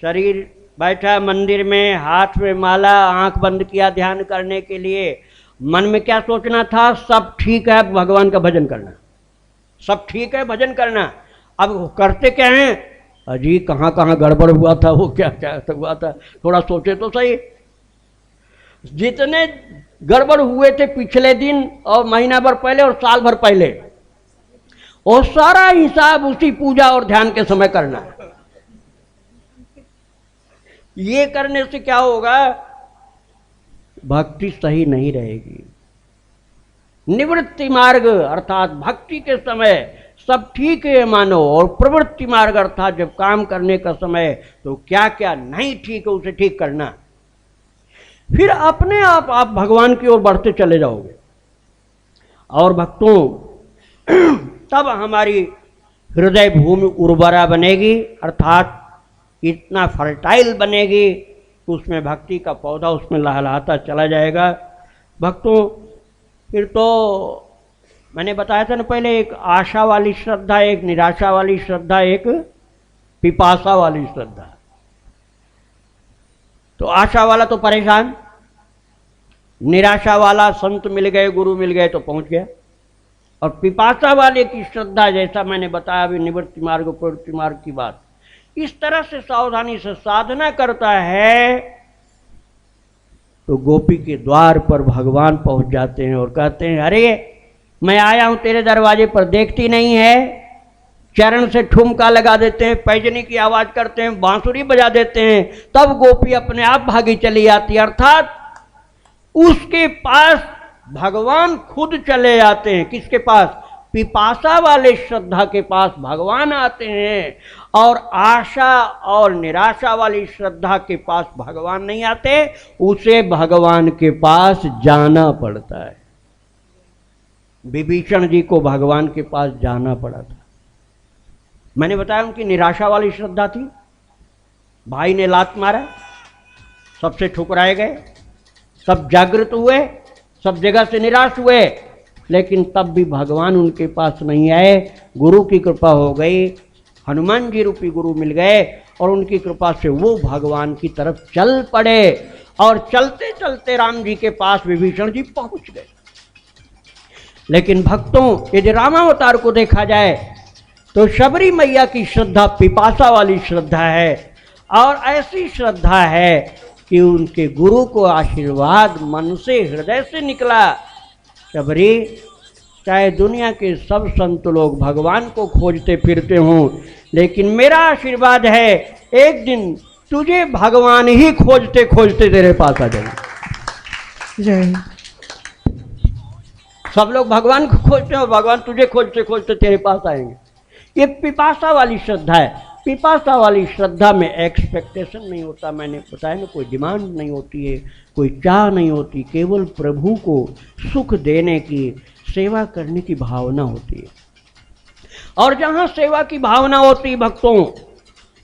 शरीर बैठा मंदिर में, हाथ में माला, आंख बंद किया ध्यान करने के लिए, मन में क्या सोचना था? सब ठीक है, भगवान का भजन करना, सब ठीक है, भजन करना। अब करते क्या हैं? अजी कहाँ कहाँ गड़बड़ हुआ था, वो क्या क्या हुआ था, थोड़ा सोचे तो सही। जितने गड़बड़ हुए थे पिछले दिन और महीना भर पहले और साल भर पहले, वो सारा हिसाब उसी पूजा और ध्यान के समय करना है। ये करने से क्या होगा? भक्ति सही नहीं रहेगी। निवृत्ति मार्ग अर्थात भक्ति के समय सब ठीक है मानो, और प्रवृत्ति मार्ग अर्थात जब काम करने का समय तो क्या क्या नहीं ठीक है उसे ठीक करना। फिर अपने आप भगवान की ओर बढ़ते चले जाओगे। और भक्तों तब हमारी हृदय भूमि उर्वरा बनेगी, अर्थात इतना फर्टाइल बनेगी, उसमें भक्ति का पौधा उसमें लहलहाता चला जाएगा। भक्तों फिर तो मैंने बताया था ना पहले, एक आशा वाली श्रद्धा, एक निराशा वाली श्रद्धा, एक पिपासा वाली श्रद्धा। तो आशा वाला तो परेशान, निराशा वाला संत मिल गए, गुरु मिल गए तो पहुंच गया, और पिपासा वाले की श्रद्धा जैसा मैंने बताया अभी निवृत्ति मार्ग प्रवृत्ति मार्ग की बात, इस तरह से सावधानी से साधना करता है तो गोपी के द्वार पर भगवान पहुंच जाते हैं और कहते हैं, अरे मैं आया हूं तेरे दरवाजे पर, देखती नहीं है। चरण से ठुमका लगा देते हैं, पैजनी की आवाज करते हैं, बांसुरी बजा देते हैं, तब गोपी अपने आप भागी चली आती है, अर्थात उसके पास भगवान खुद चले आते हैं। किसके पास? पिपासा वाले श्रद्धा के पास भगवान आते हैं, और आशा और निराशा वाली श्रद्धा के पास भगवान नहीं आते, उसे भगवान के पास जाना पड़ता है। विभीषण जी को भगवान के पास जाना पड़ा था। मैंने बताया उनकी निराशा वाली श्रद्धा थी, भाई ने लात मारा, सबसे ठुकराए गए, सब जागृत हुए, सब जगह से निराश हुए, लेकिन तब भी भगवान उनके पास नहीं आए। गुरु की कृपा हो गई, हनुमान जी रूपी गुरु मिल गए, और उनकी कृपा से वो भगवान की तरफ चल पड़े, और चलते चलते राम जी के पास विभीषण जी पहुंच गए। लेकिन भक्तों यदि रामावतार को देखा जाए तो शबरी मैया की श्रद्धा पिपासा वाली श्रद्धा है, और ऐसी श्रद्धा है कि उनके गुरु को आशीर्वाद मन से हृदय से निकला। शबरी, चाहे दुनिया के सब संत लोग भगवान को खोजते फिरते हों, लेकिन मेरा आशीर्वाद है एक दिन तुझे भगवान ही खोजते खोजते तेरे पास आ जाएंगे। जय। सब लोग भगवान को खोजते हैं और भगवान तुझे खोजते खोजते तेरे पास आएंगे। ये पिपासा वाली श्रद्धा है। पिपासा वाली श्रद्धा में एक्सपेक्टेशन नहीं होता, मैंने बताया ना, कोई डिमांड नहीं होती है, कोई चाह नहीं होती, केवल प्रभु को सुख देने की, सेवा करने की भावना होती है। और जहाँ सेवा की भावना होती है भक्तों,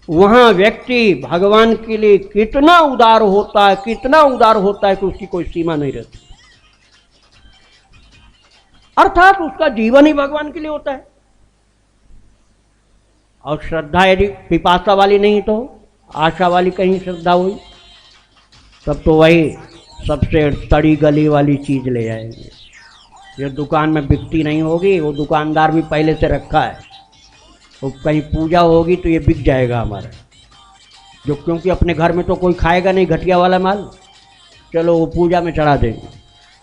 वहाँ व्यक्ति भगवान के लिए कितना उदार होता है, कितना उदार होता है कि उसकी कोई सीमा नहीं रहती, अर्थात उसका जीवन ही भगवान के लिए होता है। और श्रद्धा यदि पिपासा वाली नहीं तो आशा वाली कहीं श्रद्धा हुई, तब तो वही सबसे तड़ी गली वाली चीज ले आएंगे। जो दुकान में बिकती नहीं होगी, वो दुकानदार भी पहले से रखा है, वो कहीं पूजा होगी तो ये बिक जाएगा हमारा, जो क्योंकि अपने घर में तो कोई खाएगा नहीं घटिया वाला माल, चलो वो पूजा में चढ़ा देंगे।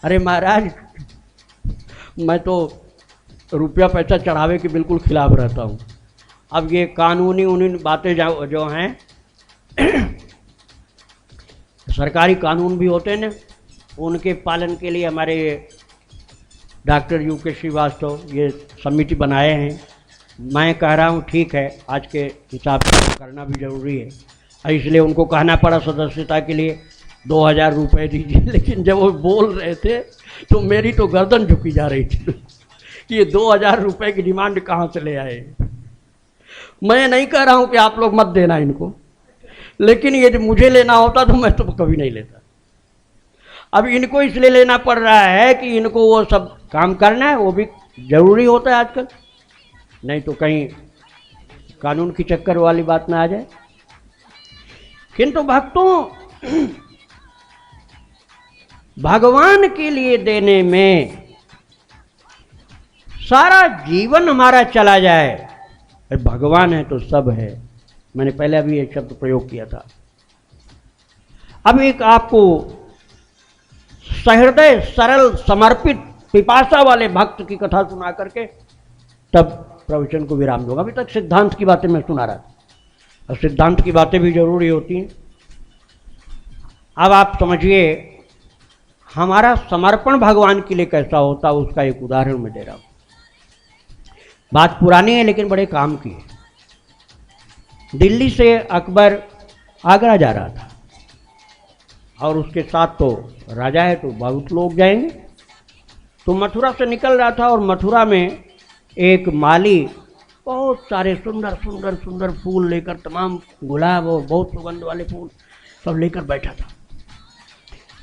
अरे महाराज, मैं तो रुपया पैसा चढ़ावे के बिल्कुल खिलाफ रहता हूँ। अब ये कानूनी बातें जो हैं सरकारी कानून भी होते हैं ना, उनके पालन के लिए हमारे डॉक्टर यूके श्रीवास्तव ये समिति बनाए हैं। मैं कह रहा हूँ ठीक है, आज के हिसाब से करना भी जरूरी है, इसलिए उनको कहना पड़ा सदस्यता के लिए 2000 रुपये दीजिए। लेकिन जब वो बोल रहे थे तो मेरी तो गर्दन झुकी जा रही थी कि ये 2000 रुपये की डिमांड कहाँ से ले आए। मैं नहीं कह रहा हूँ कि आप लोग मत देना इनको, लेकिन यदि मुझे लेना होता तो मैं तो कभी नहीं लेता। अब इनको इसलिए लेना पड़ रहा है कि इनको वो सब काम करना है, वो भी जरूरी होता है आजकल, नहीं तो कहीं कानून की चक्कर वाली बात ना आ जाए। किंतु भक्तों, भगवान के लिए देने में सारा जीवन हमारा चला जाए, भगवान है तो सब है। मैंने पहले अभी एक शब्द प्रयोग किया था। अब एक आपको सहृदय सरल समर्पित पिपासा वाले भक्त की कथा सुना करके तब प्रवचन को विराम दूंगा। अभी तक सिद्धांत की बातें मैं सुना रहा था, और सिद्धांत की बातें भी जरूरी होती हैं। अब आप समझिए, हमारा समर्पण भगवान के लिए कैसा होता, उसका एक उदाहरण मैं दे रहा हूँ। बात पुरानी है लेकिन बड़े काम की है। दिल्ली से अकबर आगरा जा रहा था और उसके साथ तो राजा है तो बहुत लोग जाएंगे। तो मथुरा से निकल रहा था और मथुरा में एक माली बहुत सारे सुंदर सुंदर सुंदर फूल लेकर, तमाम गुलाब और बहुत सुगंध वाले फूल सब लेकर बैठा था।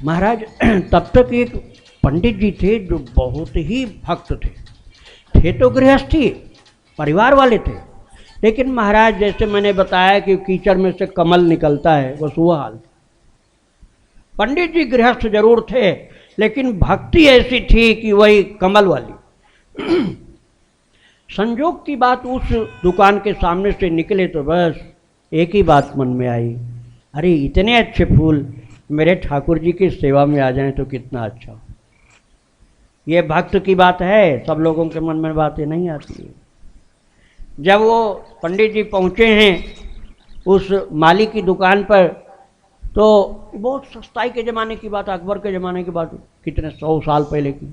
महाराज तब तक एक पंडित जी थे जो बहुत ही भक्त थे तो गृहस्थी परिवार वाले थे, लेकिन महाराज जैसे मैंने बताया कि कीचड़ में से कमल निकलता है, बस वो हाल। पंडित जी गृहस्थ जरूर थे लेकिन भक्ति ऐसी थी कि वही कमल वाली। संजोग की बात, उस दुकान के सामने से निकले तो बस एक ही बात मन में आई, अरे इतने अच्छे फूल मेरे ठाकुर जी की सेवा में आ जाएं तो कितना अच्छा हो। ये भक्त की बात है, सब लोगों के मन में बातें नहीं आती है। जब वो पंडित जी पहुँचे हैं उस माली की दुकान पर, तो बहुत सस्ताई के ज़माने की बात, अकबर के ज़माने की बात, कितने 100 साल पहले की।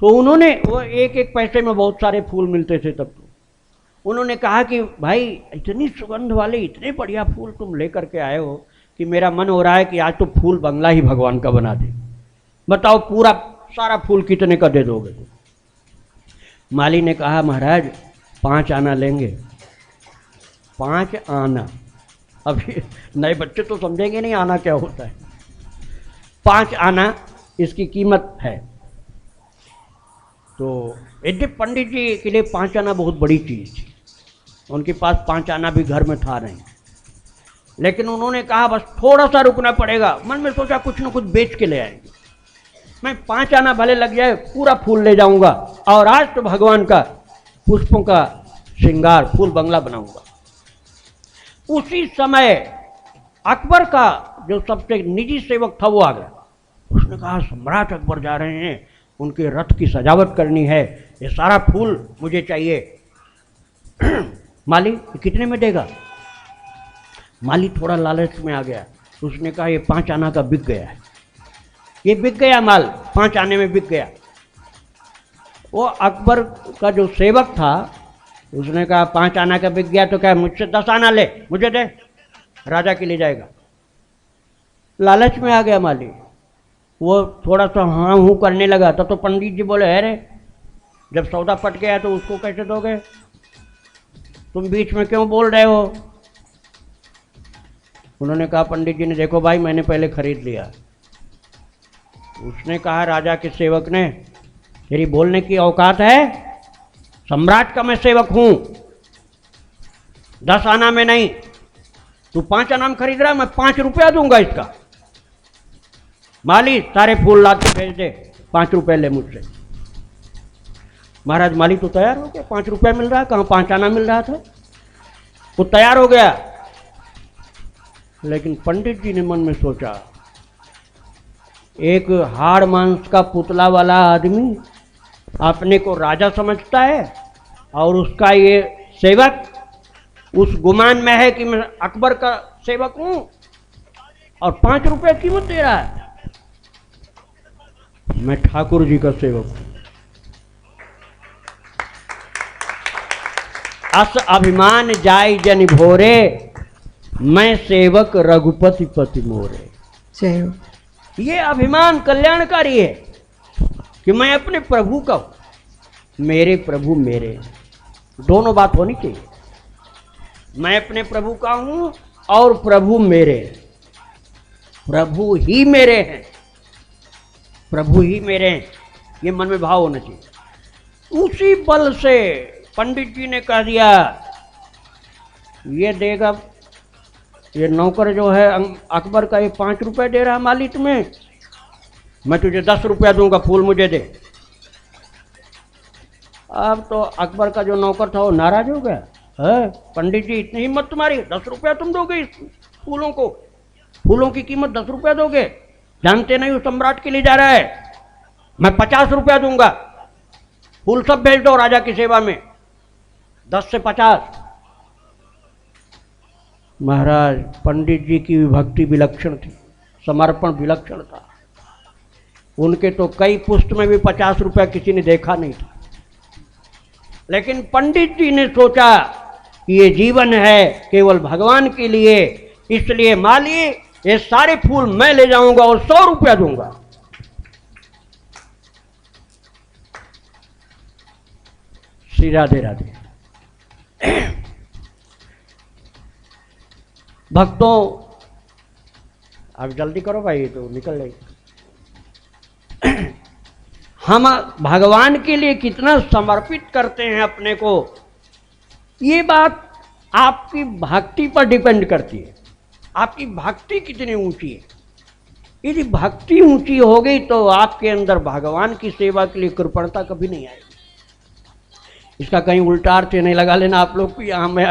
तो उन्होंने, वो एक एक पैसे में बहुत सारे फूल मिलते थे तब, तो उन्होंने कहा कि भाई इतनी सुगंध वाले इतने बढ़िया फूल तुम लेकर के आए हो कि मेरा मन हो रहा है कि आज तो फूल बंगला ही भगवान का बना दे। बताओ पूरा सारा फूल कितने का दे दोगे तुम? माली ने कहा महाराज 5 आना लेंगे। 5 आना, अभी नए बच्चे तो समझेंगे नहीं आना क्या होता है। 5 आना इसकी कीमत है। तो यद्य पंडित जी के लिए 5 आना बहुत बड़ी चीज़ थी, उनके पास 5 आना भी घर में था नहीं, लेकिन उन्होंने कहा बस थोड़ा सा रुकना पड़ेगा। मन में सोचा कुछ न कुछ बेच के ले आएंगे, मैं 5 आना भले लग जाए पूरा फूल ले जाऊंगा और आज तो भगवान का पुष्पों का श्रृंगार फूल बंगला बनाऊंगा। उसी समय अकबर का जो सबसे निजी सेवक था वो आ गया। उसने कहा सम्राट अकबर जा रहे हैं, उनके रथ की सजावट करनी है, ये सारा फूल मुझे चाहिए। माली कितने में देगा? माली थोड़ा लालच में आ गया, उसने कहा ये 5 आना का बिक गया है, ये बिक गया माल, 5 आने में बिक गया। वो अकबर का जो सेवक था उसने कहा 5 आना का बिक गया तो क्या मुझसे 10 आना ले, मुझे दे, राजा के लिए जाएगा। लालच में आ गया माली, वो थोड़ा सा हाँ हूँ करने लगा। तो पंडित जी बोले अरे जब सौदा पट गया तो उसको कैसे दोगे, तुम बीच में क्यों बोल रहे हो? उन्होंने कहा पंडित जी ने, देखो भाई मैंने पहले खरीद लिया। उसने कहा राजा के सेवक ने, तेरी बोलने की औकात है? सम्राट का मैं सेवक हूं, 10 आना में नहीं, तू 5 आना में खरीद रहा है, मैं 5 रुपया दूंगा इसका। माली सारे फूल ला के भेज दे, 5 रुपये ले मुझसे। महाराज माली तो तैयार हो गया, 5 रुपया मिल रहा है, कहाँ 5 आना मिल रहा था, वो तैयार हो गया। लेकिन पंडित जी ने मन में सोचा, एक हाड़ मांस का पुतला वाला आदमी अपने को राजा समझता है और उसका ये सेवक उस गुमान में है कि मैं अकबर का सेवक हूं और 5 रुपये कीमत दे रहा है, मैं ठाकुर जी का सेवक हूं। अस अभिमान जाय जन भोरे, मैं सेवक रघुपति पति मोरे। जय हो। ये अभिमान कल्याणकारी है कि मैं अपने प्रभु का हूं, मेरे प्रभु मेरे, दोनों बात होनी चाहिए। मैं अपने प्रभु का हूं और प्रभु मेरे, प्रभु ही मेरे हैं, प्रभु ही मेरे हैं, ये मन में भाव होना चाहिए। उसी बल से पंडित जी ने कह दिया ये देगा, ये नौकर जो है अकबर का, ये 5 रुपये दे रहा है माली तुम्हें, मैं तुझे 10 रुपया दूंगा, फूल मुझे दे। अब तो अकबर का जो नौकर था वो नाराज हो गया, है पंडित जी इतनी हिम्मत तुम्हारी, 10 रुपया तुम दोगे इस फूलों को, फूलों की कीमत 10 रुपया दोगे, जानते नहीं हो सम्राट के लिए जा रहा है, मैं 50 रुपया दूंगा, फूल सब भेज दो राजा की सेवा में, 10 से 50। महाराज पंडित जी की भक्ति विलक्षण थी, समर्पण विलक्षण था। उनके तो कई पुष्ट में भी 50 रुपया किसी ने देखा नहीं था। लेकिन पंडित जी ने सोचा कि ये जीवन है केवल भगवान के लिए, इसलिए माली ये सारे फूल मैं ले जाऊंगा और 100 रुपया दूंगा। श्री राधे राधे। भक्तों, अब जल्दी करो भाई, तो निकल जाएगी। हम भगवान के लिए कितना समर्पित करते हैं अपने को, ये बात आपकी भक्ति पर डिपेंड करती है। आपकी भक्ति कितनी ऊंची है। यदि भक्ति ऊंची हो गई तो आपके अंदर भगवान की सेवा के लिए कृपणता कभी नहीं आएगी। इसका कहीं उल्टा अर्थ नहीं लगा लेना आप लोग को। यहाँ मैं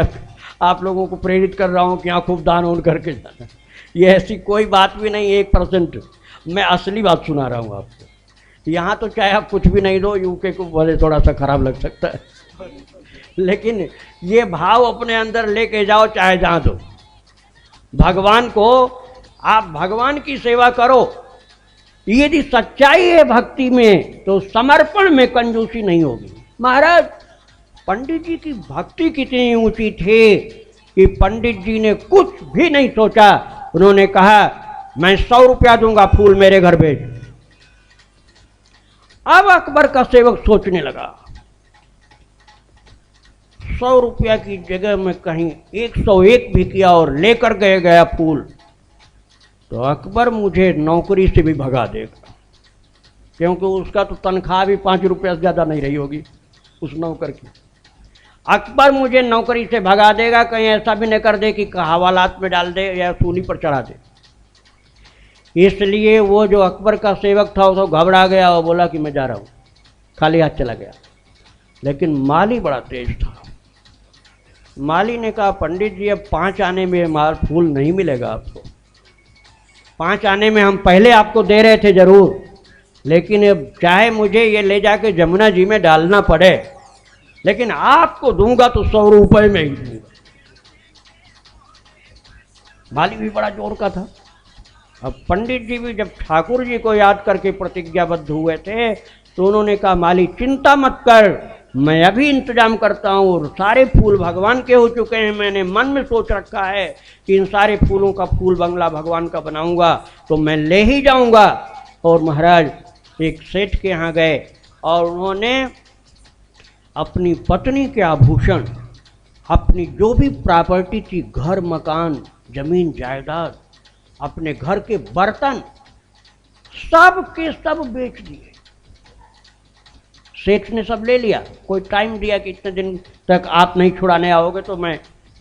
आप लोगों को प्रेरित कर रहा हूँ कि यहाँ खूब दान उन करके जाना, ये ऐसी कोई बात भी नहीं। 1% मैं असली बात सुना रहा हूँ आपको। यहाँ तो चाहे आप कुछ भी नहीं दो, यूके को भले थोड़ा सा खराब लग सकता है, लेकिन ये भाव अपने अंदर लेके जाओ, चाहे जहाँ दो। भगवान को, आप भगवान की सेवा करो। यदि सच्चाई है भक्ति में तो समर्पण में कंजूसी नहीं होगी। महाराज, पंडित जी की भक्ति कितनी ऊंची थी कि पंडित जी ने कुछ भी नहीं सोचा, उन्होंने कहा मैं 100 रुपया दूंगा, फूल मेरे घर भेज। अब अकबर का सेवक सोचने लगा, 100 रुपया की जगह में कहीं 101 भी किया और लेकर गया फूल, तो अकबर मुझे नौकरी से भी भगा देगा, क्योंकि उसका तो तनख्वाह भी 5 रुपया से ज़्यादा नहीं रही होगी उस नौकर की। अकबर मुझे नौकरी से भगा देगा, कहीं ऐसा भी नहीं कर दे कि हवालात में डाल दे या सूली पर चढ़ा दे। इसलिए वो जो अकबर का सेवक था वो तो घबरा गया और बोला कि मैं जा रहा हूँ, खाली हाथ चला गया। लेकिन माली बड़ा तेज था। माली ने कहा पंडित जी अब 5 आने में माल फूल नहीं मिलेगा आपको। 5 आने में हम पहले आपको दे रहे थे जरूर, लेकिन अब चाहे मुझे ये ले जाके जमुना जी में डालना पड़े, लेकिन आपको दूंगा तो 100 रुपए में ही दूंगा। माली भी बड़ा जोर का था। अब पंडित जी भी जब ठाकुर जी को याद करके प्रतिज्ञाबद्ध हुए थे तो उन्होंने कहा माली चिंता मत कर, मैं अभी इंतजाम करता हूँ। और सारे फूल भगवान के हो चुके हैं, मैंने मन में सोच रखा है कि इन सारे फूलों का फूल बंगला भगवान का बनाऊंगा, तो मैं ले ही जाऊंगा। और महाराज एक सेठ के यहाँ गए और उन्होंने अपनी पत्नी के आभूषण, अपनी जो भी प्रॉपर्टी थी, घर मकान जमीन जायदाद, अपने घर के बर्तन, सब के सब बेच दिए। सेठ ने सब ले लिया। कोई टाइम दिया कि इतने दिन तक आप नहीं छुड़ाने आओगे तो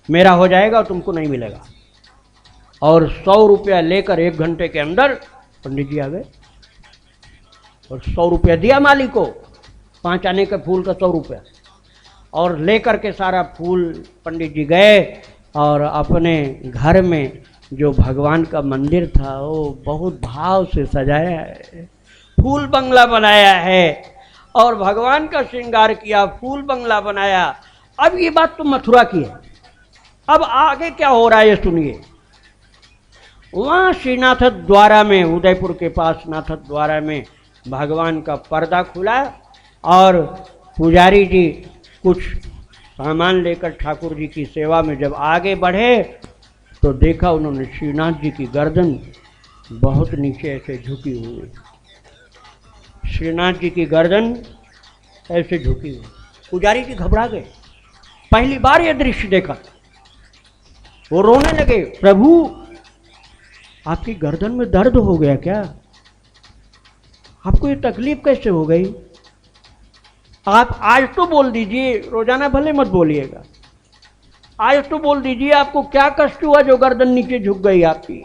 मेरा हो जाएगा और तुमको नहीं मिलेगा। और 100 रुपया लेकर 1 घंटे के अंदर पंडित जी आ गए और 100 रुपया दिया माली को, 5 आने के फूल का 100 रुपया, और लेकर के सारा फूल पंडित जी गए और अपने घर में जो भगवान का मंदिर था वो बहुत भाव से सजाया है, फूल बंगला बनाया है और भगवान का श्रृंगार किया, फूल बंगला बनाया। अब ये बात तो मथुरा की है। अब आगे क्या हो रहा है ये सुनिए। वहाँ श्रीनाथ द्वारा में, उदयपुर के पास नाथ द्वारा में भगवान का पर्दा खुला और पुजारी जी कुछ सामान लेकर ठाकुर जी की सेवा में जब आगे बढ़े तो देखा उन्होंने श्रीनाथ जी की गर्दन बहुत नीचे ऐसे झुकी हुई। श्रीनाथ जी की गर्दन ऐसे झुकी हुई। पुजारी जी घबरा गए, पहली बार यह दृश्य देखा। वो रोने लगे, प्रभु आपकी गर्दन में दर्द हो गया क्या? आपको ये तकलीफ कैसे हो गई? आप आज तो बोल दीजिए, रोजाना भले मत बोलिएगा, आज तो बोल दीजिए आपको क्या कष्ट हुआ जो गर्दन नीचे झुक गई आपकी।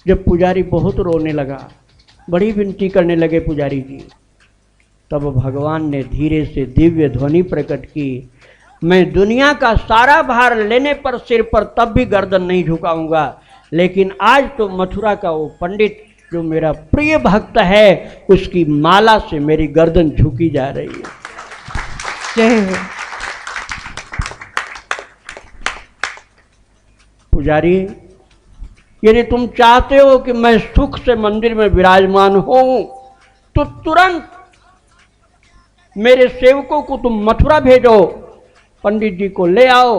जब पुजारी बहुत रोने लगा, बड़ी विनती करने लगे पुजारी जी, तब भगवान ने धीरे से दिव्य ध्वनि प्रकट की, मैं दुनिया का सारा भार लेने पर सिर पर तब भी गर्दन नहीं झुकाऊंगा, लेकिन आज तो मथुरा का वो पंडित जो मेरा प्रिय भक्त है उसकी माला से मेरी गर्दन झुकी जा रही है। जय हो। पुजारी, यदि तुम चाहते हो कि मैं सुख से मंदिर में विराजमान हूं तो तुरंत मेरे सेवकों को तुम मथुरा भेजो, पंडित जी को ले आओ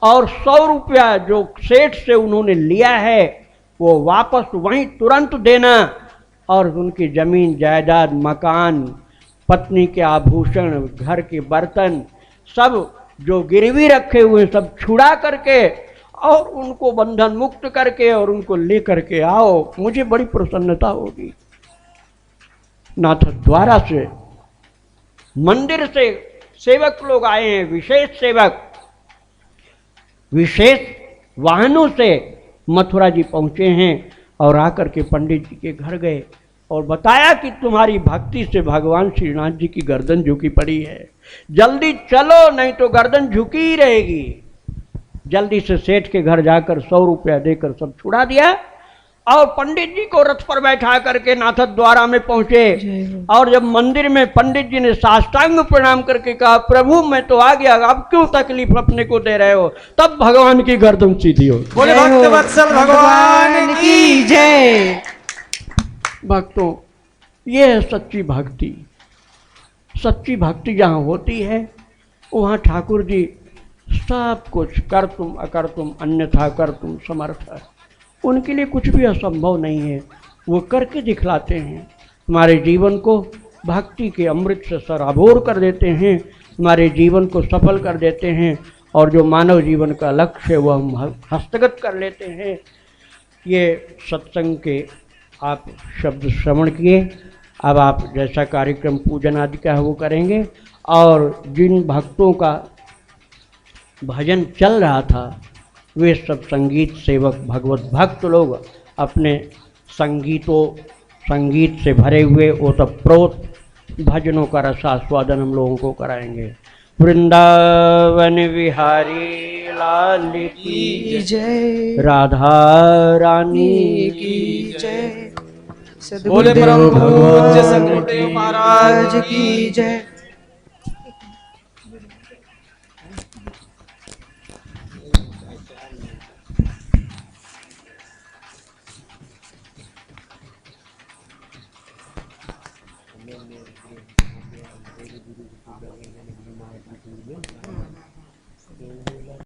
और 100 रुपया जो सेठ से उन्होंने लिया है वो वापस वहीं तुरंत देना, और उनकी जमीन जायदाद, मकान, पत्नी के आभूषण, घर के बर्तन, सब जो गिरवी रखे हुए सब छुड़ा करके और उनको बंधन मुक्त करके और उनको ले करके आओ, मुझे बड़ी प्रसन्नता होगी। नाथ द्वारा से मंदिर से सेवक लोग आए हैं, विशेष सेवक, विशेष वाहनों से मथुरा जी पहुंचे हैं और आकर के पंडित जी के घर गए और बताया कि तुम्हारी भक्ति से भगवान श्रीनाथ जी की गर्दन झुकी पड़ी है, जल्दी चलो नहीं तो गर्दन झुकी ही रहेगी। जल्दी से सेठ के घर जाकर 100 रुपया देकर सब छुड़ा दिया और पंडित जी को रथ पर बैठा करके नाथ द्वारा में पहुंचे। और जब मंदिर में पंडित जी ने साष्टांग प्रणाम करके कहा, प्रभु मैं तो आ गया, अब क्यों तकलीफ अपने को दे रहे हो, तब भगवान की गर्दन सीधी हो। बोले भक्त वत्सल भगवान की जय। भक्तों, ये है सच्ची भक्ति। सच्ची भक्ति जहाँ होती है वहाँ ठाकुर जी सब कुछ कर तुम अकर तुम अन्यथा कर तुम समर्थ है, उनके लिए कुछ भी असंभव नहीं है, वो करके दिखलाते हैं। हमारे जीवन को भक्ति के अमृत से सराबोर कर देते हैं, हमारे जीवन को सफल कर देते हैं और जो मानव जीवन का लक्ष्य है वह हम हस्तगत कर लेते हैं। ये सत्संग के आप शब्द श्रवण किए। अब आप जैसा कार्यक्रम पूजन आदि का है वो करेंगे और जिन भक्तों का भजन चल रहा था वे सब संगीत सेवक भगवत भक्त लोग अपने संगीत से भरे हुए वो सब प्रोत भजनों का रसास्वादन हम लोगों को कराएंगे। वृंदावन विहारी लाल की जय, राधा रानी की जय, बोले परम पूज्य सदगुरुदेव महाराज की जय।